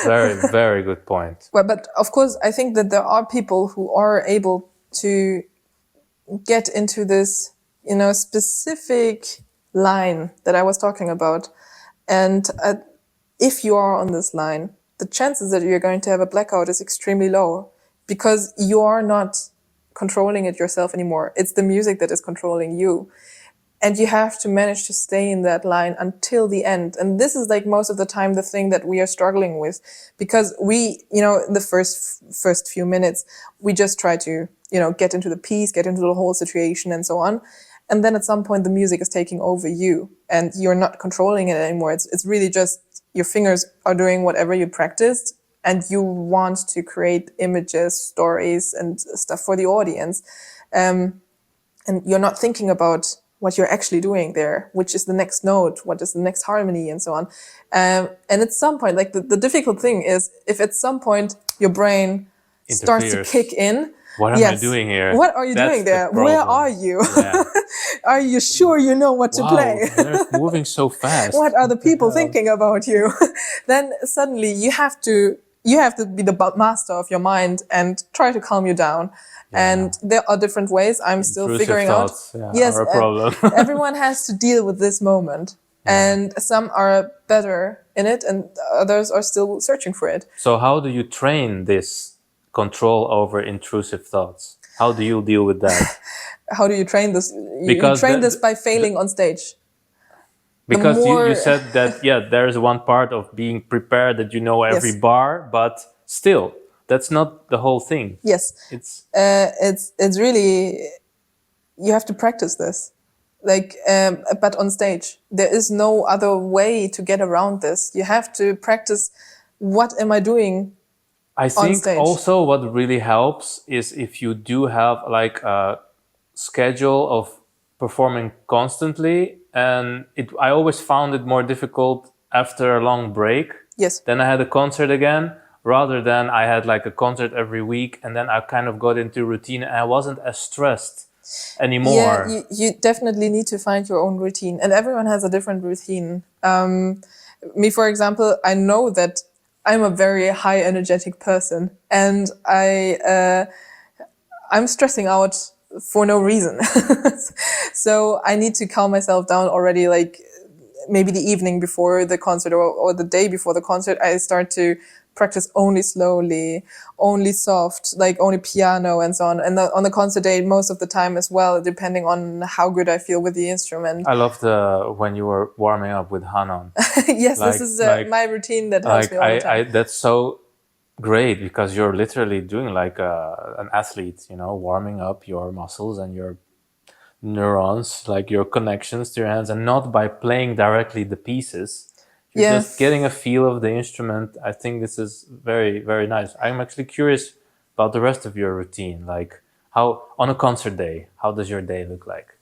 Very, very good point. Well, but of course, I think that there are people who are able to get into this, you know, specific line that I was talking about. And if you are on this line, the chances that you're going to have a blackout is extremely low because you are not controlling it yourself anymore. It's the music that is controlling you. And you have to manage to stay in that line until the end. And this is like most of the time the thing that we are struggling with, because we, you know, in the first few minutes, we just try to, you know, get into the piece, get into the whole situation and so on. And then at some point the music is taking over you and you're not controlling it anymore. It's really just your fingers are doing whatever you practiced and you want to create images, stories and stuff for the audience. And you're not thinking about what you're actually doing there, which is the next note, what is the next harmony and so on. And at some point, like the difficult thing is if at some point your brain starts to kick in, what am I doing here? What are you doing there? Where are you? Are you sure you know what to play? They're moving so fast. What are the people thinking about you? Then suddenly you have to be the master of your mind and try to calm you down. And there are different ways. I'm still figuring out. Yes, are a problem. Everyone has to deal with this moment. And some are better in it and others are still searching for it. So how do you train this control over intrusive thoughts? How do you deal with that? How do you train this? You train this by failing on stage. Because you said that, there is one part of being prepared that you know every bar, but still, that's not the whole thing. Yes. It's really, you have to practice this. Like, but on stage, there is no other way to get around this. You have to practice, what am I doing? I think also what really helps is if you do have like a schedule of performing constantly, and I always found it more difficult after a long break. Yes. Then I had a concert again, rather than I had like a concert every week, and then I kind of got into routine and I wasn't as stressed anymore. Yeah, you definitely need to find your own routine, and everyone has a different routine. Me, for example, I know that I'm a very high energetic person and I'm stressing out for no reason. So I need to calm myself down already, like maybe the evening before the concert or the day before the concert. I start to practice only slowly, only soft, like only piano and so on. And on the concert day, most of the time as well, depending on how good I feel with the instrument. I loved when you were warming up with Hanon. Yes, this is my routine that helps me all the time. That's so great because you're literally doing like an athlete, you know, warming up your muscles and your neurons, like your connections to your hands, and not by playing directly the pieces. You're just getting a feel of the instrument. I think this is very, very nice. I'm actually curious about the rest of your routine. Like how, on a concert day, how does your day look like?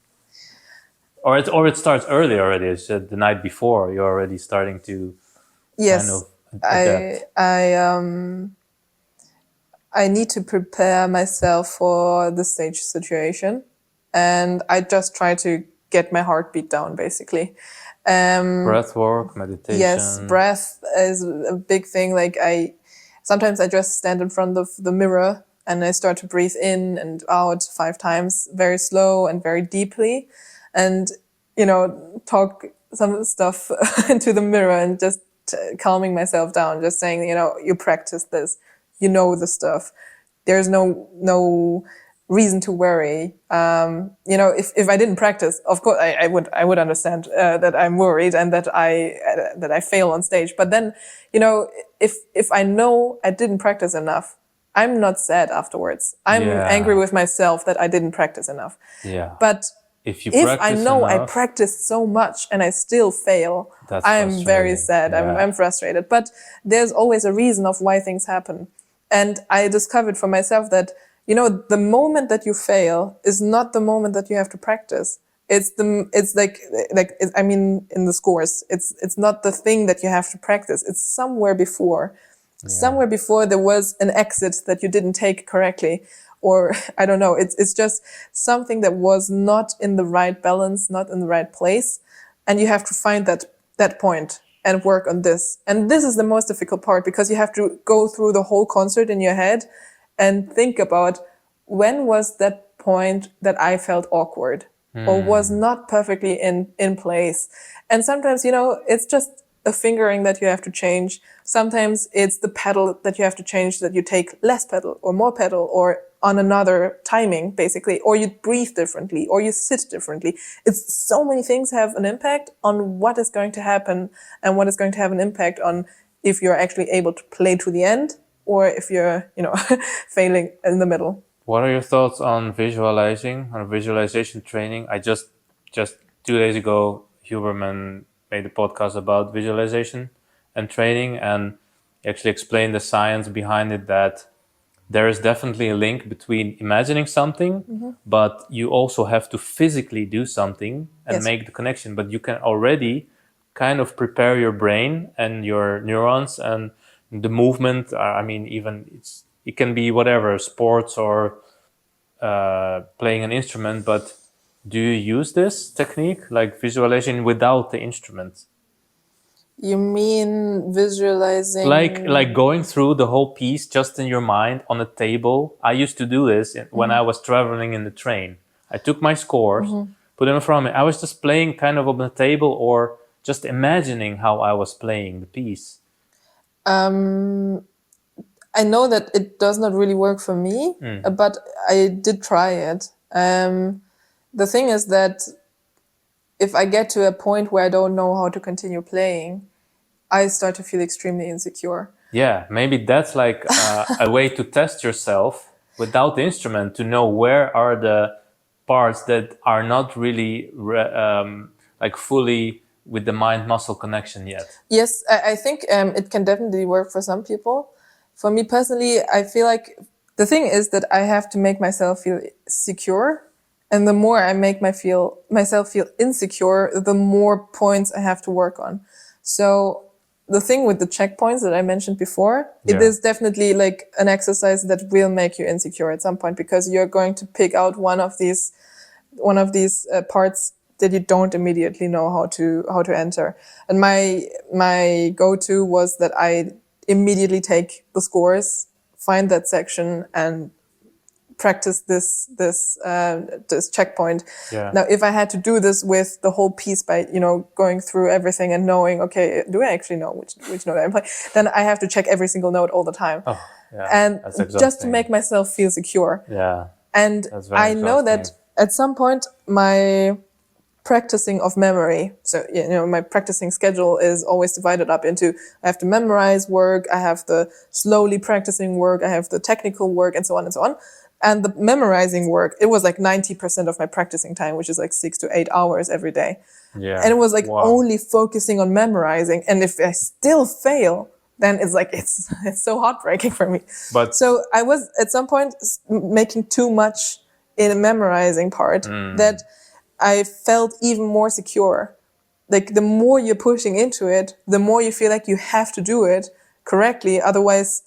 Or it starts early already. You said the night before, you're already starting to kind of adapt. I need to prepare myself for the stage situation. And I just try to get my heartbeat down, basically. Breath work, meditation. Yes, breath is a big thing. Like sometimes I just stand in front of the mirror and I start to breathe in and out 5 times, very slow and very deeply. And, you know, talk some stuff into the mirror and just calming myself down, just saying, you practice this, you know the stuff. There's no reason to worry. If I didn't practice, of course I would understand that I'm worried and that I fail on stage. But then, if I know I didn't practice enough, I'm not sad afterwards. I'm angry with myself that I didn't practice enough. Yeah. But if I know enough, I practiced so much and I still fail, I'm very sad. Yeah. I'm frustrated. But there's always a reason of why things happen. And I discovered for myself that, the moment that you fail is not the moment that you have to practice. It's in the scores, it's not the thing that you have to practice. It's somewhere before. Yeah. Somewhere before there was an exit that you didn't take correctly. Or I don't know, it's just something that was not in the right balance, not in the right place. And you have to find that point and work on this. And this is the most difficult part, because you have to go through the whole concert in your head and think about, when was that point that I felt awkward or was not perfectly in place. And sometimes, it's just a fingering that you have to change. Sometimes it's the pedal that you have to change, that you take less pedal or more pedal, or on another timing, basically, or you breathe differently, or you sit differently. It's so many things have an impact on what is going to happen, and what is going to have an impact on if you're actually able to play to the end, or if you're, failing in the middle. What are your thoughts on visualization training? I just 2 days ago, Huberman made a podcast about visualization and training, and actually explained the science behind it, that there is definitely a link between imagining something, but you also have to physically do something and make the connection. But you can already kind of prepare your brain and your neurons and the movement. Even it can be whatever, sports or playing an instrument. But do you use this technique, like visualization without the instrument? You mean visualizing? Like going through the whole piece just in your mind on a table. I used to do this when I was traveling in the train. I took my scores, put them in front of me. I was just playing kind of on the table, or just imagining how I was playing the piece. I know that it does not really work for me, but I did try it. The thing is that if I get to a point where I don't know how to continue playing, I start to feel extremely insecure. Yeah, maybe that's like a way to test yourself without the instrument, to know where are the parts that are not really fully with the mind-muscle connection yet. Yes, I think it can definitely work for some people. For me personally, I feel like the thing is that I have to make myself feel secure. And the more I make myself feel insecure, the more points I have to work on. So the thing with the checkpoints that I mentioned before, it is definitely like an exercise that will make you insecure at some point, because you're going to pick out one of these parts that you don't immediately know how to enter. And my go-to was that I immediately take the scores, find that section, and practice this checkpoint. Yeah. Now, if I had to do this with the whole piece by going through everything and knowing, okay, do I actually know which note I'm playing? Then I have to check every single note all the time, and just to make myself feel secure. Yeah, and I know that at some point my practicing of memory. So, my practicing schedule is always divided up into, I have to memorize work, I have the slowly practicing work, I have the technical work, and so on and so on. And the memorizing work, it was like 90% of my practicing time, which is like 6 to 8 hours every day. Yeah. And it was like only focusing on memorizing. And if I still fail, then it's like, it's so heartbreaking for me. But so I was at some point making too much in a memorizing part that I felt even more secure. Like the more you're pushing into it, the more you feel like you have to do it correctly. Otherwise,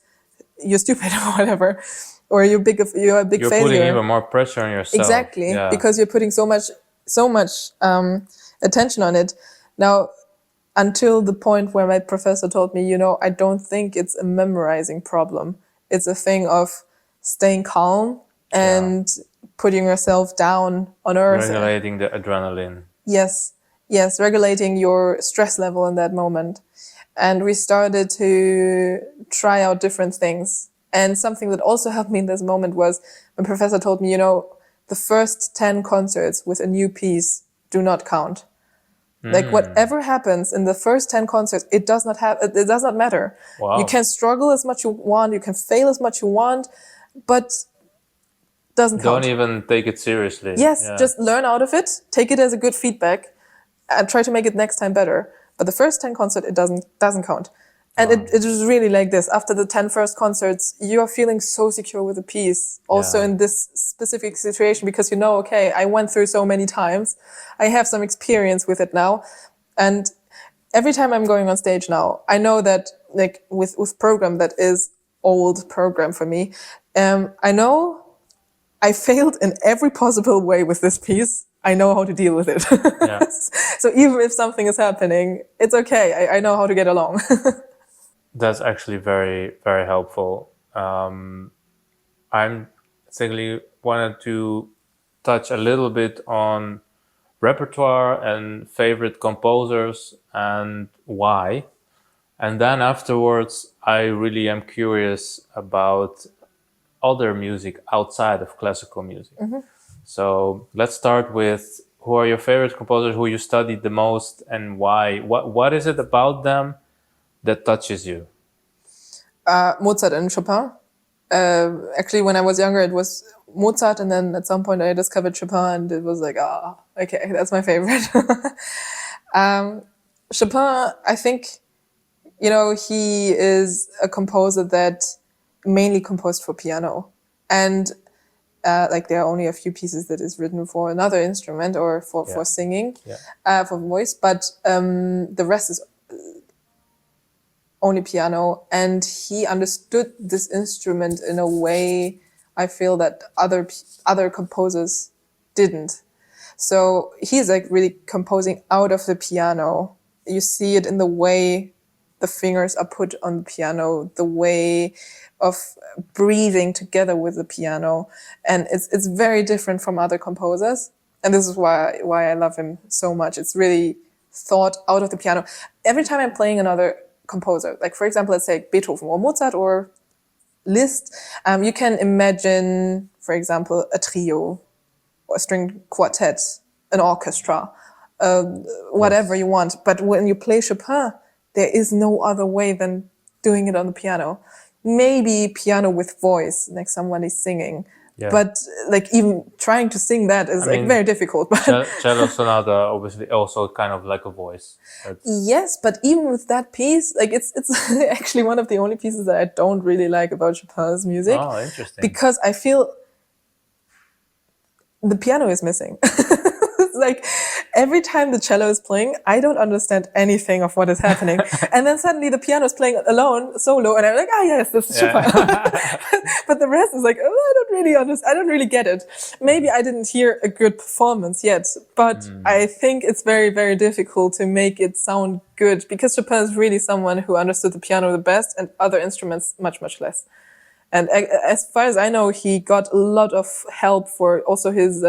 you're stupid or whatever, or you're a big failure. You're putting even more pressure on yourself. Exactly, because you're putting so much attention on it. Now, until the point where my professor told me, I don't think it's a memorizing problem. It's a thing of staying calm and putting yourself down on earth. Regulating the adrenaline. Yes. Yes, regulating your stress level in that moment. And we started to try out different things. And something that also helped me in this moment was my professor told me, the first 10 concerts with a new piece do not count. Like whatever happens in the first 10 concerts, it does not matter. Wow. You can struggle as much you want, you can fail as much you want, but doesn't count. Don't even take it seriously. Yes, just learn out of it, take it as a good feedback, and try to make it next time better. But the first 10 concerts, it doesn't count. And it was really like this. After the 10 first concerts, you are feeling so secure with the piece. Also in this specific situation, because okay, I went through so many times. I have some experience with it now. And every time I'm going on stage now, I know that like with program that is old program for me, I know I failed in every possible way with this piece. I know how to deal with it. Yeah. So even if something is happening, it's okay. I know how to get along. That's actually very, very helpful. I'm simply wanted to touch a little bit on repertoire and favorite composers and why. And then afterwards, I really am curious about other music outside of classical music. So let's start with who are your favorite composers, who you studied the most, and why? What is it about them that touches you? Mozart and Chopin. Actually, when I was younger, it was Mozart, and then at some point I discovered Chopin, and it was like, okay, that's my favorite. Chopin, I think, he is a composer that mainly composed for piano. And like there are only a few pieces that is written for another instrument or for singing, for voice, but the rest is only piano. And he understood this instrument in a way I feel that other composers didn't. So he's like really composing out of the piano. You see it in the way the fingers are put on the piano, the way of breathing together with the piano. And it's very different from other composers. And this is why I love him so much. It's really thought out of the piano. Every time I'm playing another composer, like for example, let's say Beethoven or Mozart or Liszt, you can imagine, for example, a trio or a string quartet, an orchestra, whatever you want. But when you play Chopin, there is no other way than doing it on the piano. Maybe piano with voice, like someone is singing. Yeah. But like even trying to sing that is very difficult. But cello sonata obviously also kind of like a voice. Yes, but even with that piece, like it's actually one of the only pieces that I don't really like about Chopin's music. Oh, interesting. Because I feel the piano is missing. Like every time the cello is playing, I don't understand anything of what is happening. And then suddenly the piano is playing alone, solo, and I'm like, yes, this is Chopin. But the rest is like, I don't really understand. I don't really get it. Maybe I didn't hear a good performance yet, but I think it's very, very difficult to make it sound good because Chopin is really someone who understood the piano the best and other instruments much, much less. And as far as I know, he got a lot of help for also his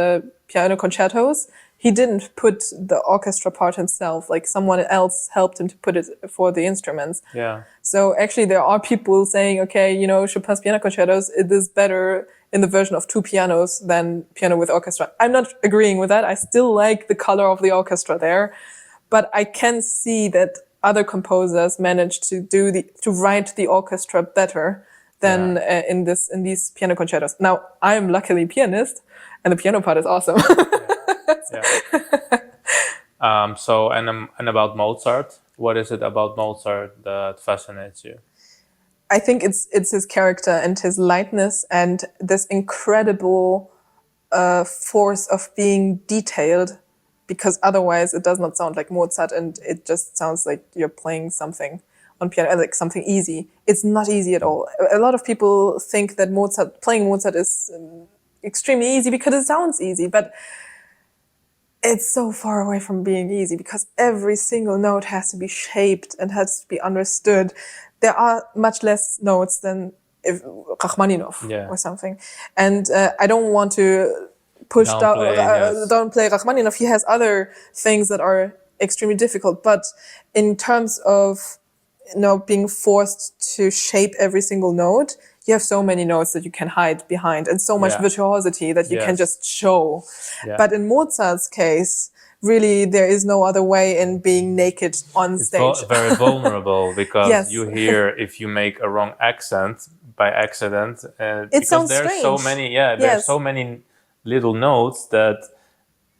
piano concertos. He didn't put the orchestra part himself, like someone else helped him to put it for the instruments. Yeah. So actually there are people saying, okay, Chopin's piano concertos, it is better in the version of two pianos than piano with orchestra. I'm not agreeing with that. I still like the color of the orchestra there, but I can see that other composers managed to write the orchestra better than in these piano concertos. Now, I'm luckily a pianist, and the piano part is awesome. So, and about Mozart, what is it about Mozart that fascinates you? I think it's his character and his lightness and this incredible force of being detailed, because otherwise it does not sound like Mozart and it just sounds like you're playing something on piano, like something easy. It's not easy at all. A lot of people think that playing Mozart is extremely easy because it sounds easy, but it's so far away from being easy because every single note has to be shaped and has to be understood. There are much less notes than if Rachmaninoff or something. And I don't want to push downplay Rachmaninoff. He has other things that are extremely difficult. But in terms of being forced to shape every single note, you have so many notes that you can hide behind and so much virtuosity that you can just show. But in Mozart's case, really, there is no other way in being naked on stage. It's very vulnerable because you hear if you make a wrong accent by accident. It sounds there's strange. so many, there's so many little notes that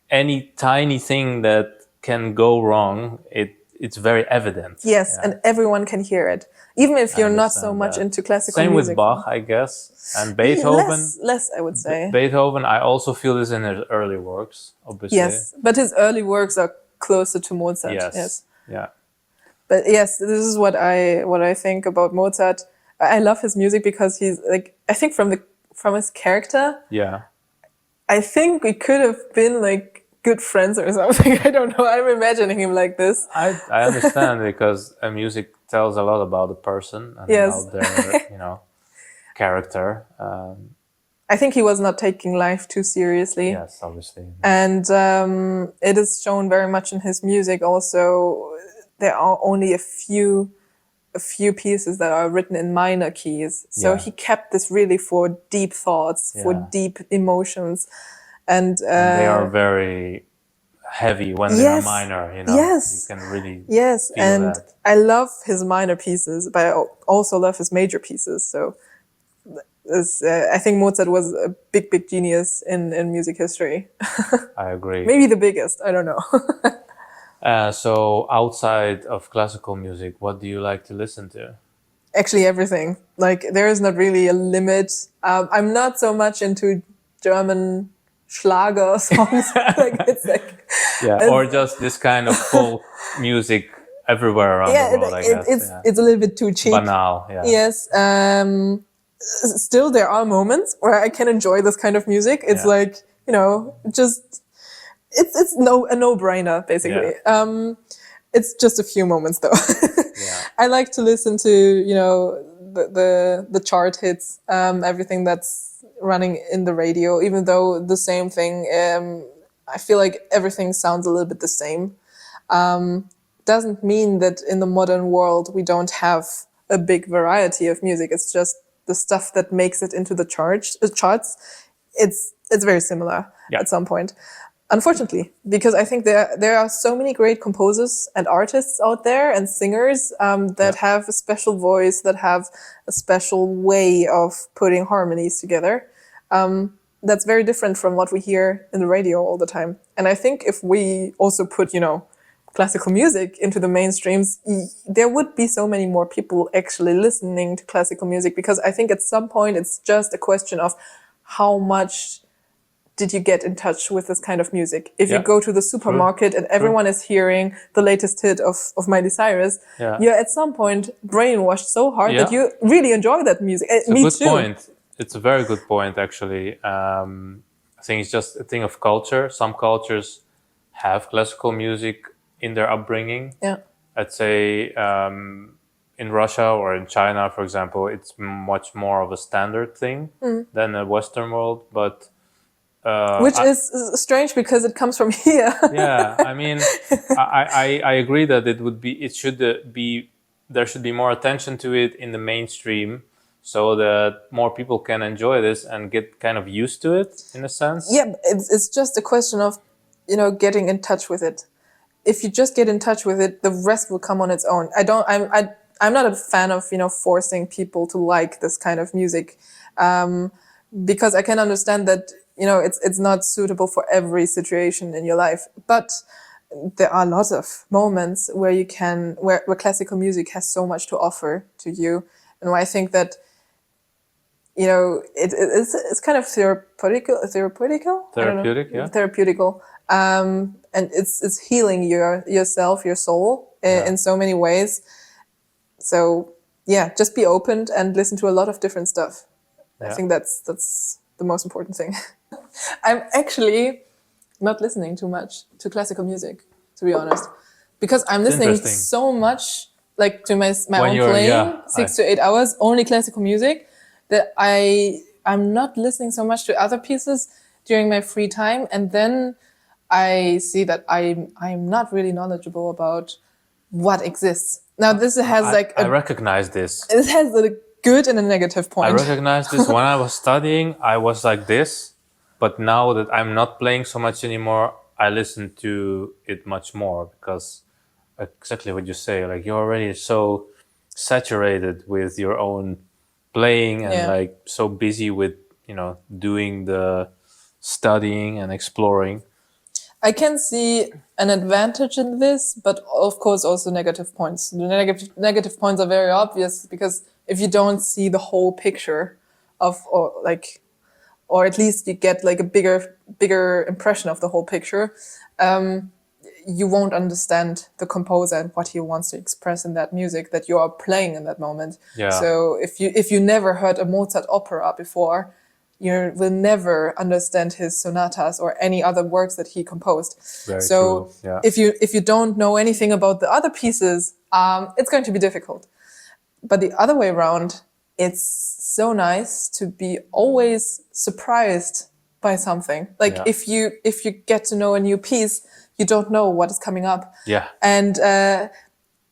any tiny thing that can go wrong, it's very evident. Yes, and everyone can hear it, even if you're not so much into classical music. Same with Bach, I guess, and Beethoven. Less, I would say. Beethoven, I also feel this in his early works, obviously. Yes, but his early works are closer to Mozart. Yes. Yeah. But yes, this is what I think about Mozart. I love his music because he's like, I think from his character. Yeah. I think we could have been like good friends or something. I don't know. I'm imagining him like this. I understand because music tells a lot about the person and about their, character. I think he was not taking life too seriously. Yes, obviously. And it is shown very much in his music also. There are only a few pieces that are written in minor keys. So he kept this really for deep thoughts, for deep emotions. And they are very heavy when they are minor, Yes. You can really feel and that. I love his minor pieces, but I also love his major pieces. So I think Mozart was a big genius in music history. I agree. Maybe the biggest, I don't know. So outside of classical music, what do you like to listen to? Actually, everything. Like, there is not really a limit. I'm not so much into German Schlager songs. Or just this kind of folk music everywhere around the world, I guess. It's a little bit too cheap. Banal, Yes. Still, there are moments where I can enjoy this kind of music. It's like, just... It's a no-brainer, basically. It's just a few moments, though. I like to listen to, the chart hits, everything that's running in the radio, even though the same thing, I feel like everything sounds a little bit the same. Doesn't mean that in the modern world we don't have a big variety of music. It's just the stuff that makes it into the charts. It's very similar at some point. Unfortunately, because I think there are so many great composers and artists out there and singers that have a special voice, that have a special way of putting harmonies together. That's very different from what we hear in the radio all the time. And I think if we also put, classical music into the mainstreams, there would be so many more people actually listening to classical music, because I think at some point it's just a question of how much did you get in touch with this kind of music? If you go to the supermarket and everyone is hearing the latest hit of Miley Cyrus, you're at some point brainwashed so hard that you really enjoy that music. It's a good point. It's a very good point, actually. I think it's just a thing of culture. Some cultures have classical music in their upbringing. I'd say in Russia or in China, for example, it's much more of a standard thing than the Western world, but which is strange because it comes from here. I mean, I agree that there should be more attention to it in the mainstream, so that more people can enjoy this and get kind of used to it in a sense. It's just a question of getting in touch with it. If you just get in touch with it, the rest will come on its own. I'm not a fan of forcing people to like this kind of music, because I can understand that it's not suitable for every situation in your life. But there are lots of moments where where classical music has so much to offer to you, and where I think that it's kind of therapeutical, and it's healing yourself, your soul in so many ways. So just be open and listen to a lot of different stuff. I think that's the most important thing. I'm actually not listening too much to classical music, to be honest, because I'm listening so much like to my own playing, 6 to 8 hours, only classical music, that I'm not listening so much to other pieces during my free time. And then I see that I'm not really knowledgeable about what exists. Now this has I recognize this. It has a good and a negative point. I recognize this. When I was studying, I was like this, but now that I'm not playing so much anymore, I listen to it much more, because exactly what you say, like you're already so saturated with your own playing and like so busy with, doing the studying and exploring. I can see an advantage in this, but of course also negative points. The negative points are very obvious, because if you don't see the whole picture or at least you get like a bigger impression of the whole picture, you won't understand the composer and what he wants to express in that music that you are playing in that moment. Yeah. So if you never heard a Mozart opera before, you will never understand his sonatas or any other works that he composed. Very so true. Yeah. if you don't know anything about the other pieces, it's going to be difficult. But the other way around, it's so nice to be always surprised by something. Like if you get to know a new piece, you don't know what is coming up. Yeah. And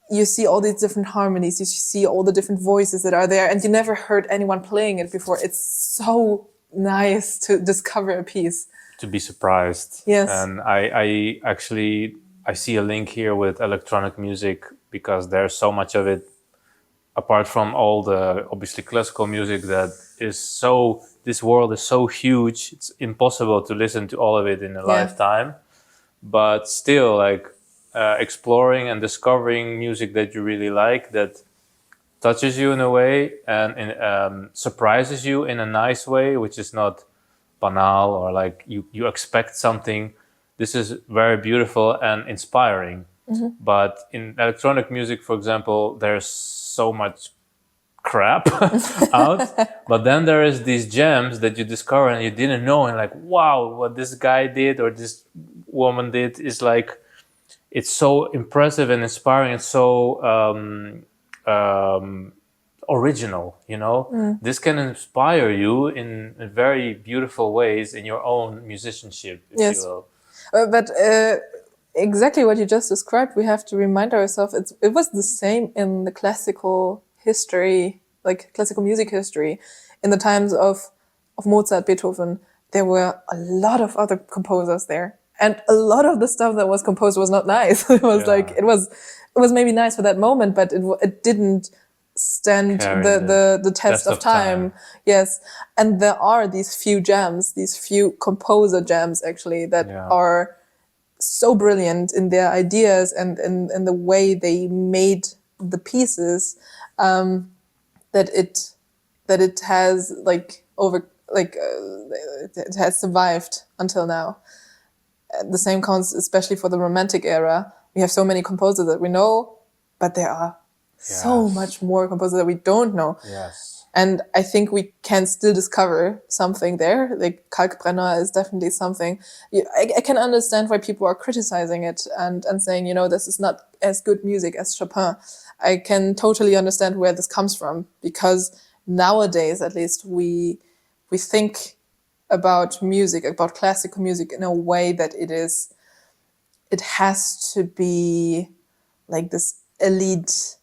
you see all these different harmonies, you see all the different voices that are there, and you never heard anyone playing it before. It's so nice to discover a piece. To be surprised. Yes. And I actually see a link here with electronic music, because there's so much of it, apart from all the obviously classical music, that is so, this world is so huge, it's impossible to listen to all of it in a lifetime. But still, like exploring and discovering music that you really like, that touches you in a way and surprises you in a nice way, which is not banal or like you expect something. This is very beautiful and inspiring. Mm-hmm. But in electronic music, for example, there's so much crap out, but then there is these gems that you discover and you didn't know, and like, wow, what this guy did or this woman did is like, it's so impressive and inspiring and so original, This can inspire you in very beautiful ways in your own musicianship, if you will. But exactly what you just described, we have to remind ourselves, it was the same in the classical history, like classical music history. In the times of Mozart, Beethoven, there were a lot of other composers there. And a lot of the stuff that was composed was not nice. It was it was maybe nice for that moment, but it didn't stand the test of time. Yes. And there are these few gems, these few composer gems actually, that are so brilliant in their ideas and in the way they made the pieces, that it has it has survived until now. The same counts especially for the Romantic era. We have so many composers that we know, but there are so much more composers that we don't know. Yes. And I think we can still discover something there. Like Kalkbrenner is definitely something. I can understand why people are criticizing it and saying, this is not as good music as Chopin. I can totally understand where this comes from, because nowadays, at least, we think about music, about classical music, in a way that it has to be like this elite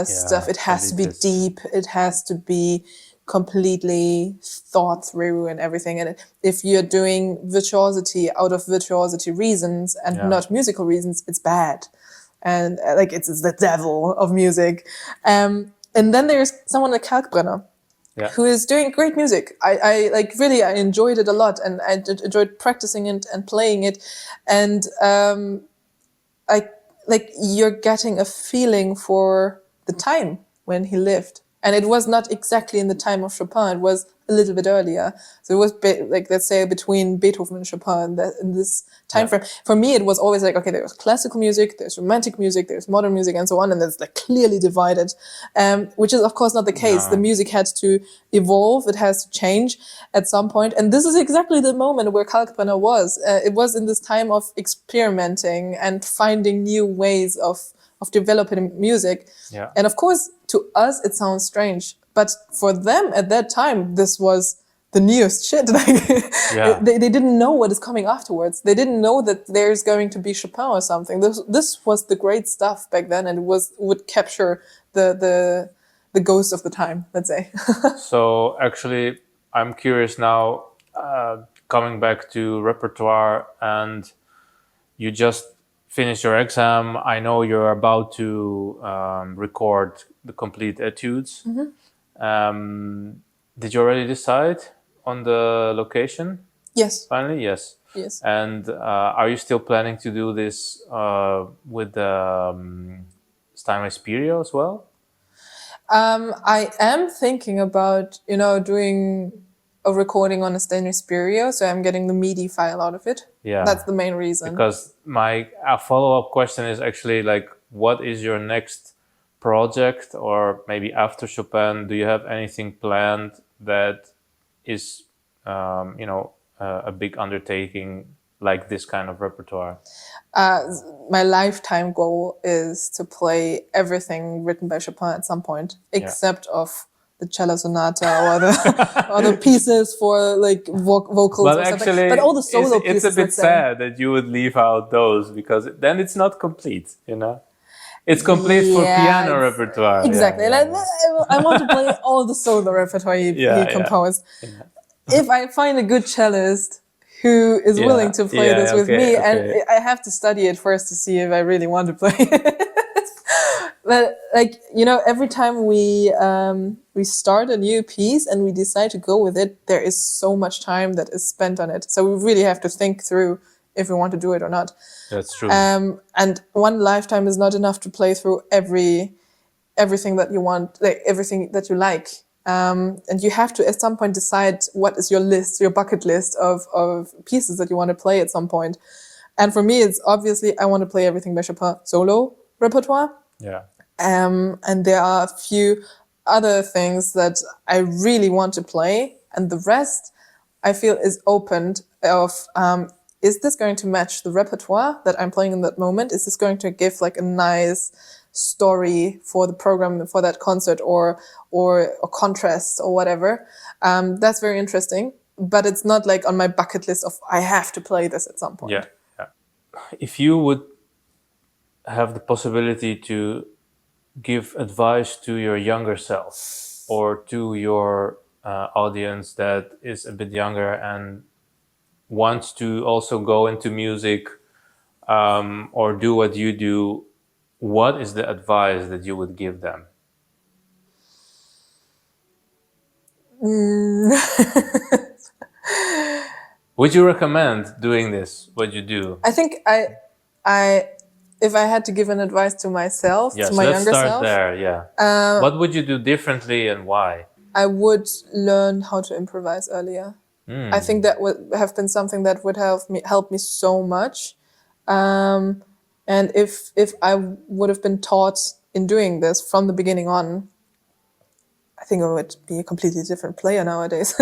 stuff. It has to be deep. It has to be completely thought through and everything. And if you're doing virtuosity out of virtuosity reasons and not musical reasons, it's bad. And it's the devil of music. And then there's someone like Kalkbrenner, who is doing great music. I enjoyed it a lot, and I enjoyed practicing it and playing it. And you're getting a feeling for the time when he lived. And it was not exactly in the time of Chopin, it was a little bit earlier. So it was let's say between Beethoven and Chopin in this time frame. For me, it was always like, okay, there's classical music, there's romantic music, there's modern music, and so on, and it's clearly divided, which is of course not the case. The music had to evolve, it has to change at some point, and this is exactly the moment where Kalkbrenner was. It was in this time of experimenting and finding new ways of developing music. And of course, to us, it sounds strange. But for them at that time, this was the newest shit. Like Yeah. they didn't know what is coming afterwards. They didn't know that there's going to be Chopin or something. This was the great stuff back then, and would capture the ghost of the time, let's say. So actually, I'm curious now, coming back to repertoire, and you just finished your exam. I know you're about to record the complete etudes. Did you already decide on the location? Yes. Finally, yes. Yes. And are you still planning to do this with the Steinway Spirio as well? I am thinking about, doing a recording on a Steinway Spirio, so I'm getting the MIDI file out of it. Yeah. That's the main reason. Because my follow-up question is actually like, what is your next project, or maybe after Chopin, do you have anything planned that is, a big undertaking like this kind of repertoire? My lifetime goal is to play everything written by Chopin at some point, except of the cello sonata or the pieces for like vocals But or something. actually, But all the solo pieces. It's a bit sad that you would leave out those, because then it's not complete, It's complete for piano repertoire. Exactly. Yeah, And I want to play all the solo repertoire he composed. Yeah. If I find a good cellist who is willing to play this with me, and I have to study it first to see if I really want to play it. But every time we start a new piece and we decide to go with it, there is so much time that is spent on it. So we really have to think through if we want to do it or not. That's true. And one lifetime is not enough to play through everything that you want, like everything that you like. And you have to at some point decide what is your list, your bucket list of pieces that you want to play at some point. And for me, it's obviously I want to play everything by Chopin solo repertoire. Yeah. And there are a few other things that I really want to play, and the rest I feel is opened of, is this going to match the repertoire that I'm playing in that moment? Is this going to give like a nice story for the program, for that concert, or a contrast or whatever? That's very interesting, but it's not like on my bucket list of I have to play this at some point. Yeah. If you would have the possibility to give advice to your younger self, or to your audience that is a bit younger and wants to also go into music, or do what you do, what is the advice that you would give them? Would you recommend doing this, what you do? I think if I had to give an advice to myself, to my younger self. Let's start there, yeah. What would you do differently and why? I would learn how to improvise earlier. I think that would have been something that would help me so much. And if I would have been taught in doing this from the beginning on, I think I would be a completely different player nowadays.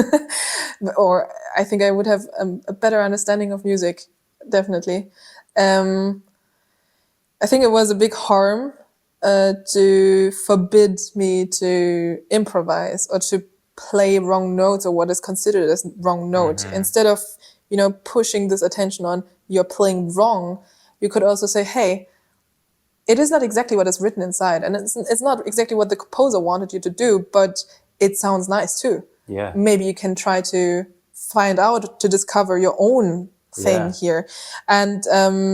Or I think I would have a better understanding of music, definitely. I think it was a big harm to forbid me to improvise or to play wrong notes, or what is considered as wrong note. Instead of, pushing this attention on you're playing wrong, you could also say, hey, it is not exactly what is written inside, and it's not exactly what the composer wanted you to do, but it sounds nice too. Yeah. Maybe you can try to find out, to discover your own thing here, and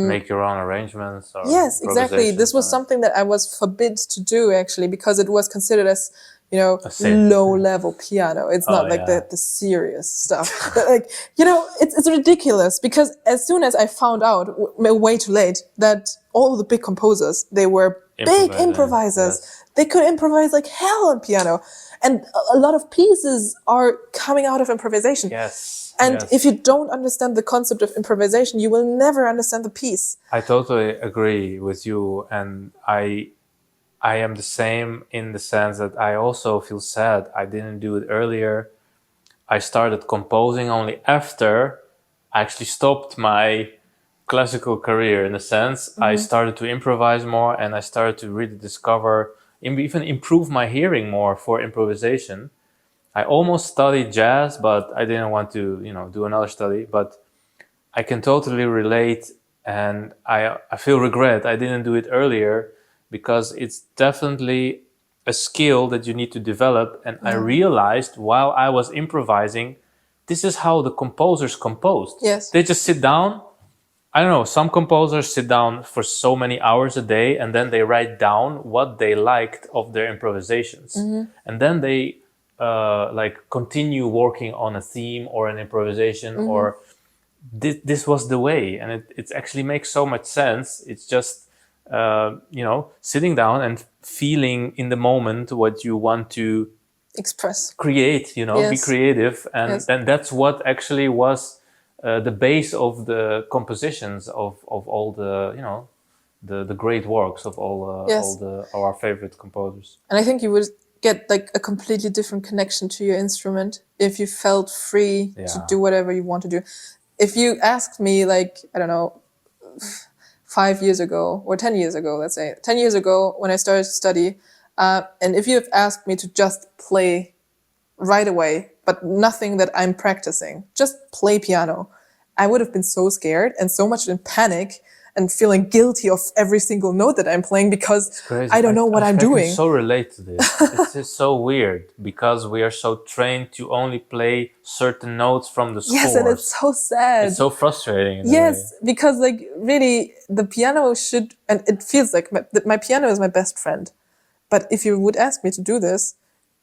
make your own arrangements. Or yes, exactly. This was something that I was forbid to do, actually, because it was considered as low-level piano. It's not like the serious stuff. Like, it's ridiculous, because as soon as I found out, way too late, that all the big composers, they were big improvisers. Yes. They could improvise like hell on piano. And a lot of pieces are coming out of improvisation. Yes. And if you don't understand the concept of improvisation, you will never understand the piece. I totally agree with you. And I am the same, in the sense that I also feel sad I didn't do it earlier. I started composing only after I actually stopped my classical career, in a sense. I started to improvise more, and I started to really discover, even improve my hearing more for improvisation. I almost studied jazz, but I didn't want to, do another study. But I can totally relate, and I feel regret I didn't do it earlier, because it's definitely a skill that you need to develop. And I realized while I was improvising, this is how the composers composed. Yes. They just sit down. I don't know, some composers sit down for so many hours a day, and then they write down what they liked of their improvisations. And then they continue working on a theme or an improvisation, or this was the way. And it actually makes so much sense. It's just, sitting down and feeling in the moment what you want to Express. create, be Yes. creative. And Yes. then that's what actually was the base of the compositions of all the, the great works of all Yes. our favorite composers. And I think you would get like a completely different connection to your instrument if you felt free to Yeah. do whatever you want to do. If you asked me, like, I don't know, 5 years ago or 10 years ago, let's say 10 years ago when I started to study, and if you have asked me to just play right away, but nothing that I'm practicing, just play piano, I would have been so scared and so much in panic and feeling guilty of every single note that I'm playing because Crazy. I don't know what I'm I doing. can so relate to this. It's just so weird because we are so trained to only play certain notes from the scores. Yes, and it's so sad. It's so frustrating. In a Yes, way. because like really the piano should, and it feels like my piano is my best friend. But if you would ask me to do this,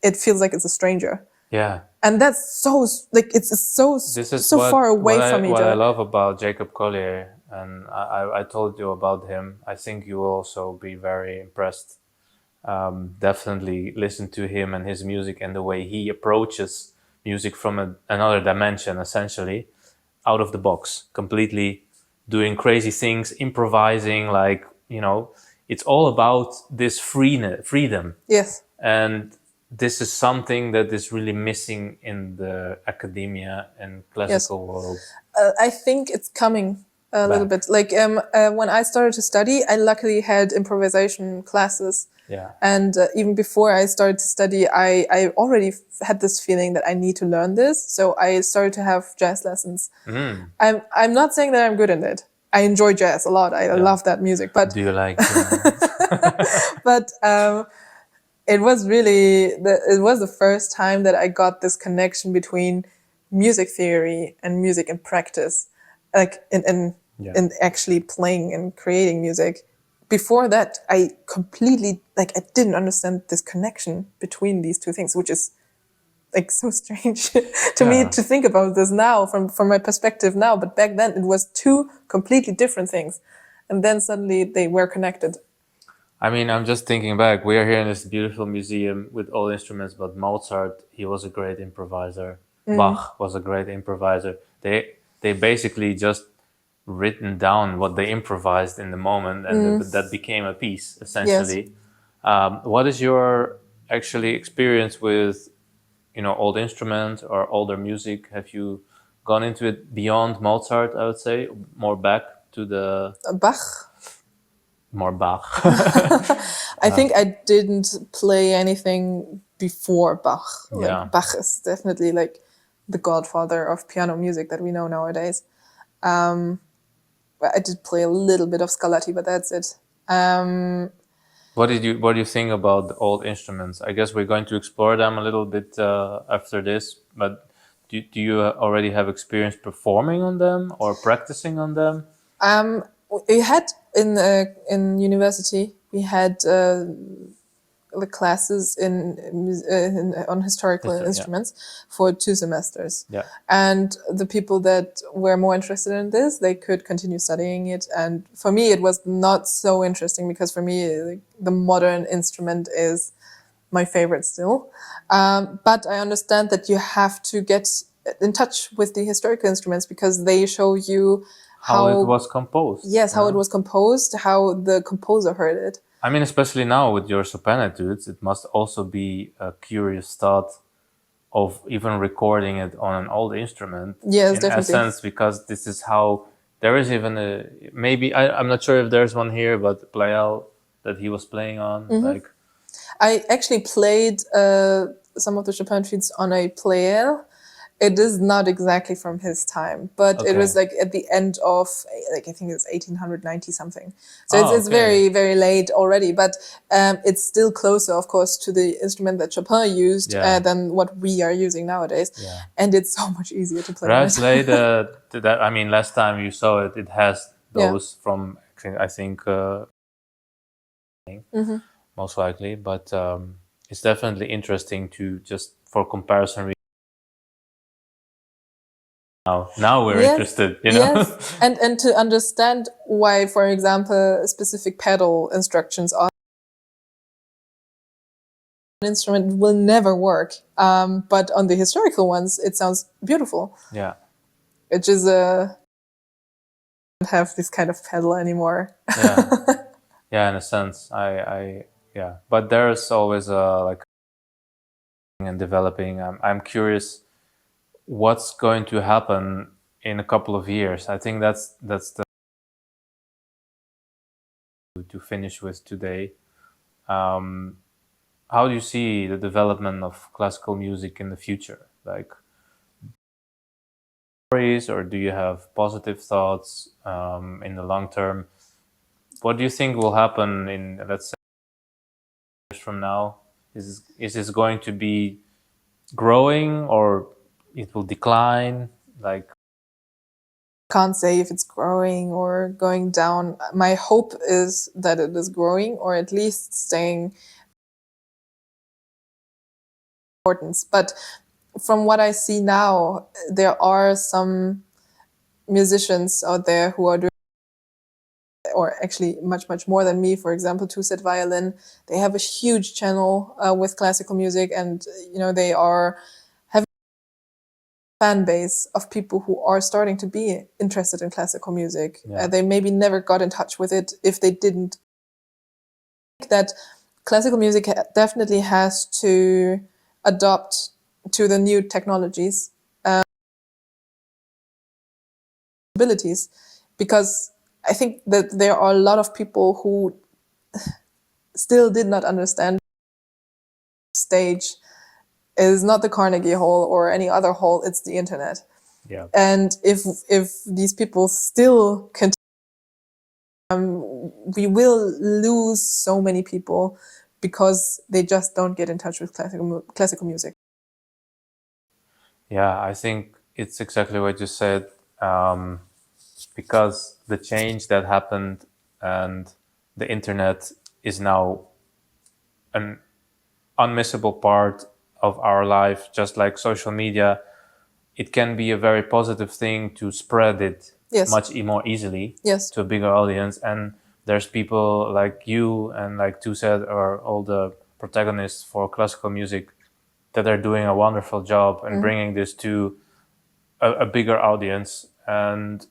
it feels like it's a stranger. Yeah. And that's so, like, it's so, This is so far away from each what I other. love about Jacob Collier, and I told you about him. I think you will also be very impressed. Definitely listen to him and his music and the way he approaches music from another dimension, essentially, out of the box, completely doing crazy things, improvising, like, it's all about this freedom. Yes. And this is something that is really missing in the academia and classical world. I think it's coming a little bit. Like when I started to study, I luckily had improvisation classes. Yeah. And even before I started to study, I already had this feeling that I need to learn this. So I started to have jazz lessons. I'm not saying that I'm good in it. I enjoy jazz a lot. I love that music. But Do you like? but it was the first time that I got this connection between music theory and music in practice, like in actually playing and creating music. Before that, I completely, like, I didn't understand this connection between these two things, which is like so strange to me to think about this now from my perspective now. But back then it was two completely different things. And then suddenly they were connected. I mean, I'm just thinking back. We are here in this beautiful museum with all instruments, but Mozart, he was a great improviser. Bach was a great improviser. They basically just written down what they improvised in the moment, and that became a piece, essentially. Yes. What is your actually experience with, old instruments or older music? Have you gone into it beyond Mozart, I would say, more back to the... Bach? More Bach. I think I didn't play anything before Bach. Yeah. Like, Bach is definitely like the godfather of piano music that we know nowadays. I did play a little bit of Scarlatti, but that's it. What do you think about the old instruments? I guess we're going to explore them a little bit after this, but do you already have experience performing on them or practicing on them? We had in university, we had the classes on historical instruments for 2 semesters. Yeah. And the people that were more interested in this, they could continue studying it. And for me, it was not so interesting because for me, like, the modern instrument is my favorite still. But I understand that you have to get in touch with the historical instruments because they show you how it was composed. Yes, how it was composed, how the composer heard it. I mean, especially now with your Chopin etudes, it must also be a curious thought of even recording it on an old instrument. Yes, in definitely. essence, because this is how there is even maybe I'm not sure if there's one here, but Pleyel that he was playing on, like. I actually played some of the Chopin treats on a player. It is not exactly from his time, but it was Okay. like at the end of, like, I think it's 1890 something. So Oh, it's okay. very, very late already, but it's still closer, of course, to the instrument that Chopin used Yeah. than what we are using nowadays. Yeah. And it's so much easier to play But on I it. played that. I mean, last time you saw it, it has Yeah. those from, I think, Mhm. most likely. But it's definitely interesting to just for comparison. Now we're Yes, interested, you know. yes. And to understand why, for example, specific pedal instructions are an instrument will never work. But on the historical ones, it sounds beautiful. Yeah. Which is don't have this kind of pedal anymore. Yeah. Yeah, in a sense, yeah. But there's always like and developing. I'm curious what's going to happen in a couple of years. I think that's the to finish with today. How do you see the development of classical music in the future? Like stories, or do you have positive thoughts in the long term? What do you think will happen in, let's say, years from now? Is this going to be growing, or it will decline? Like, Can't say if it's growing or going down. My hope is that it is growing or at least staying importance. But from what I see now, there are some musicians out there who are doing, or actually much, much more than me. For example, Two Set Violin, they have a huge channel with classical music, and they are having a fan base of people who are starting to be interested in classical music. Yeah. They maybe never got in touch with it if they didn't. I think that classical music definitely has to adopt to the new technologies, abilities, because I think that there are a lot of people who still did not understand stage is not the Carnegie Hall or any other hall, it's the internet. Yeah. And if these people still continue, we will lose so many people because they just don't get in touch with classical music. Yeah, I think it's exactly what you said. Because the change that happened and the internet is now an unmissable part of our life, just like social media. It can be a very positive thing to spread it Yes. much more easily Yes. to a bigger audience. And there's people like you and like Tuset or all the protagonists for classical music that are doing a wonderful job and bringing this to a bigger audience. And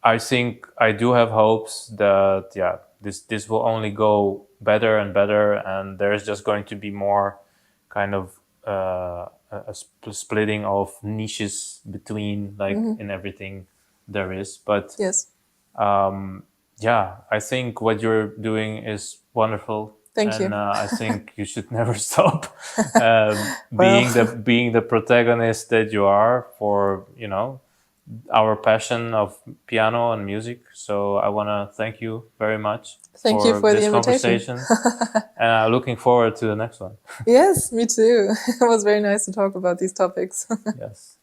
I think I do have hopes that this will only go better and better, and there's just going to be more kind of splitting of niches between like in everything there is. But Yes. yeah, I think what you're doing is wonderful. Thank you. And I think you should never stop Well. being the protagonist that you are for our passion of piano and music. So I want to thank you very much Thank you for the this invitation. conversation. And I'm looking forward to the next one. Yes, me too. It was very nice to talk about these topics. Yes.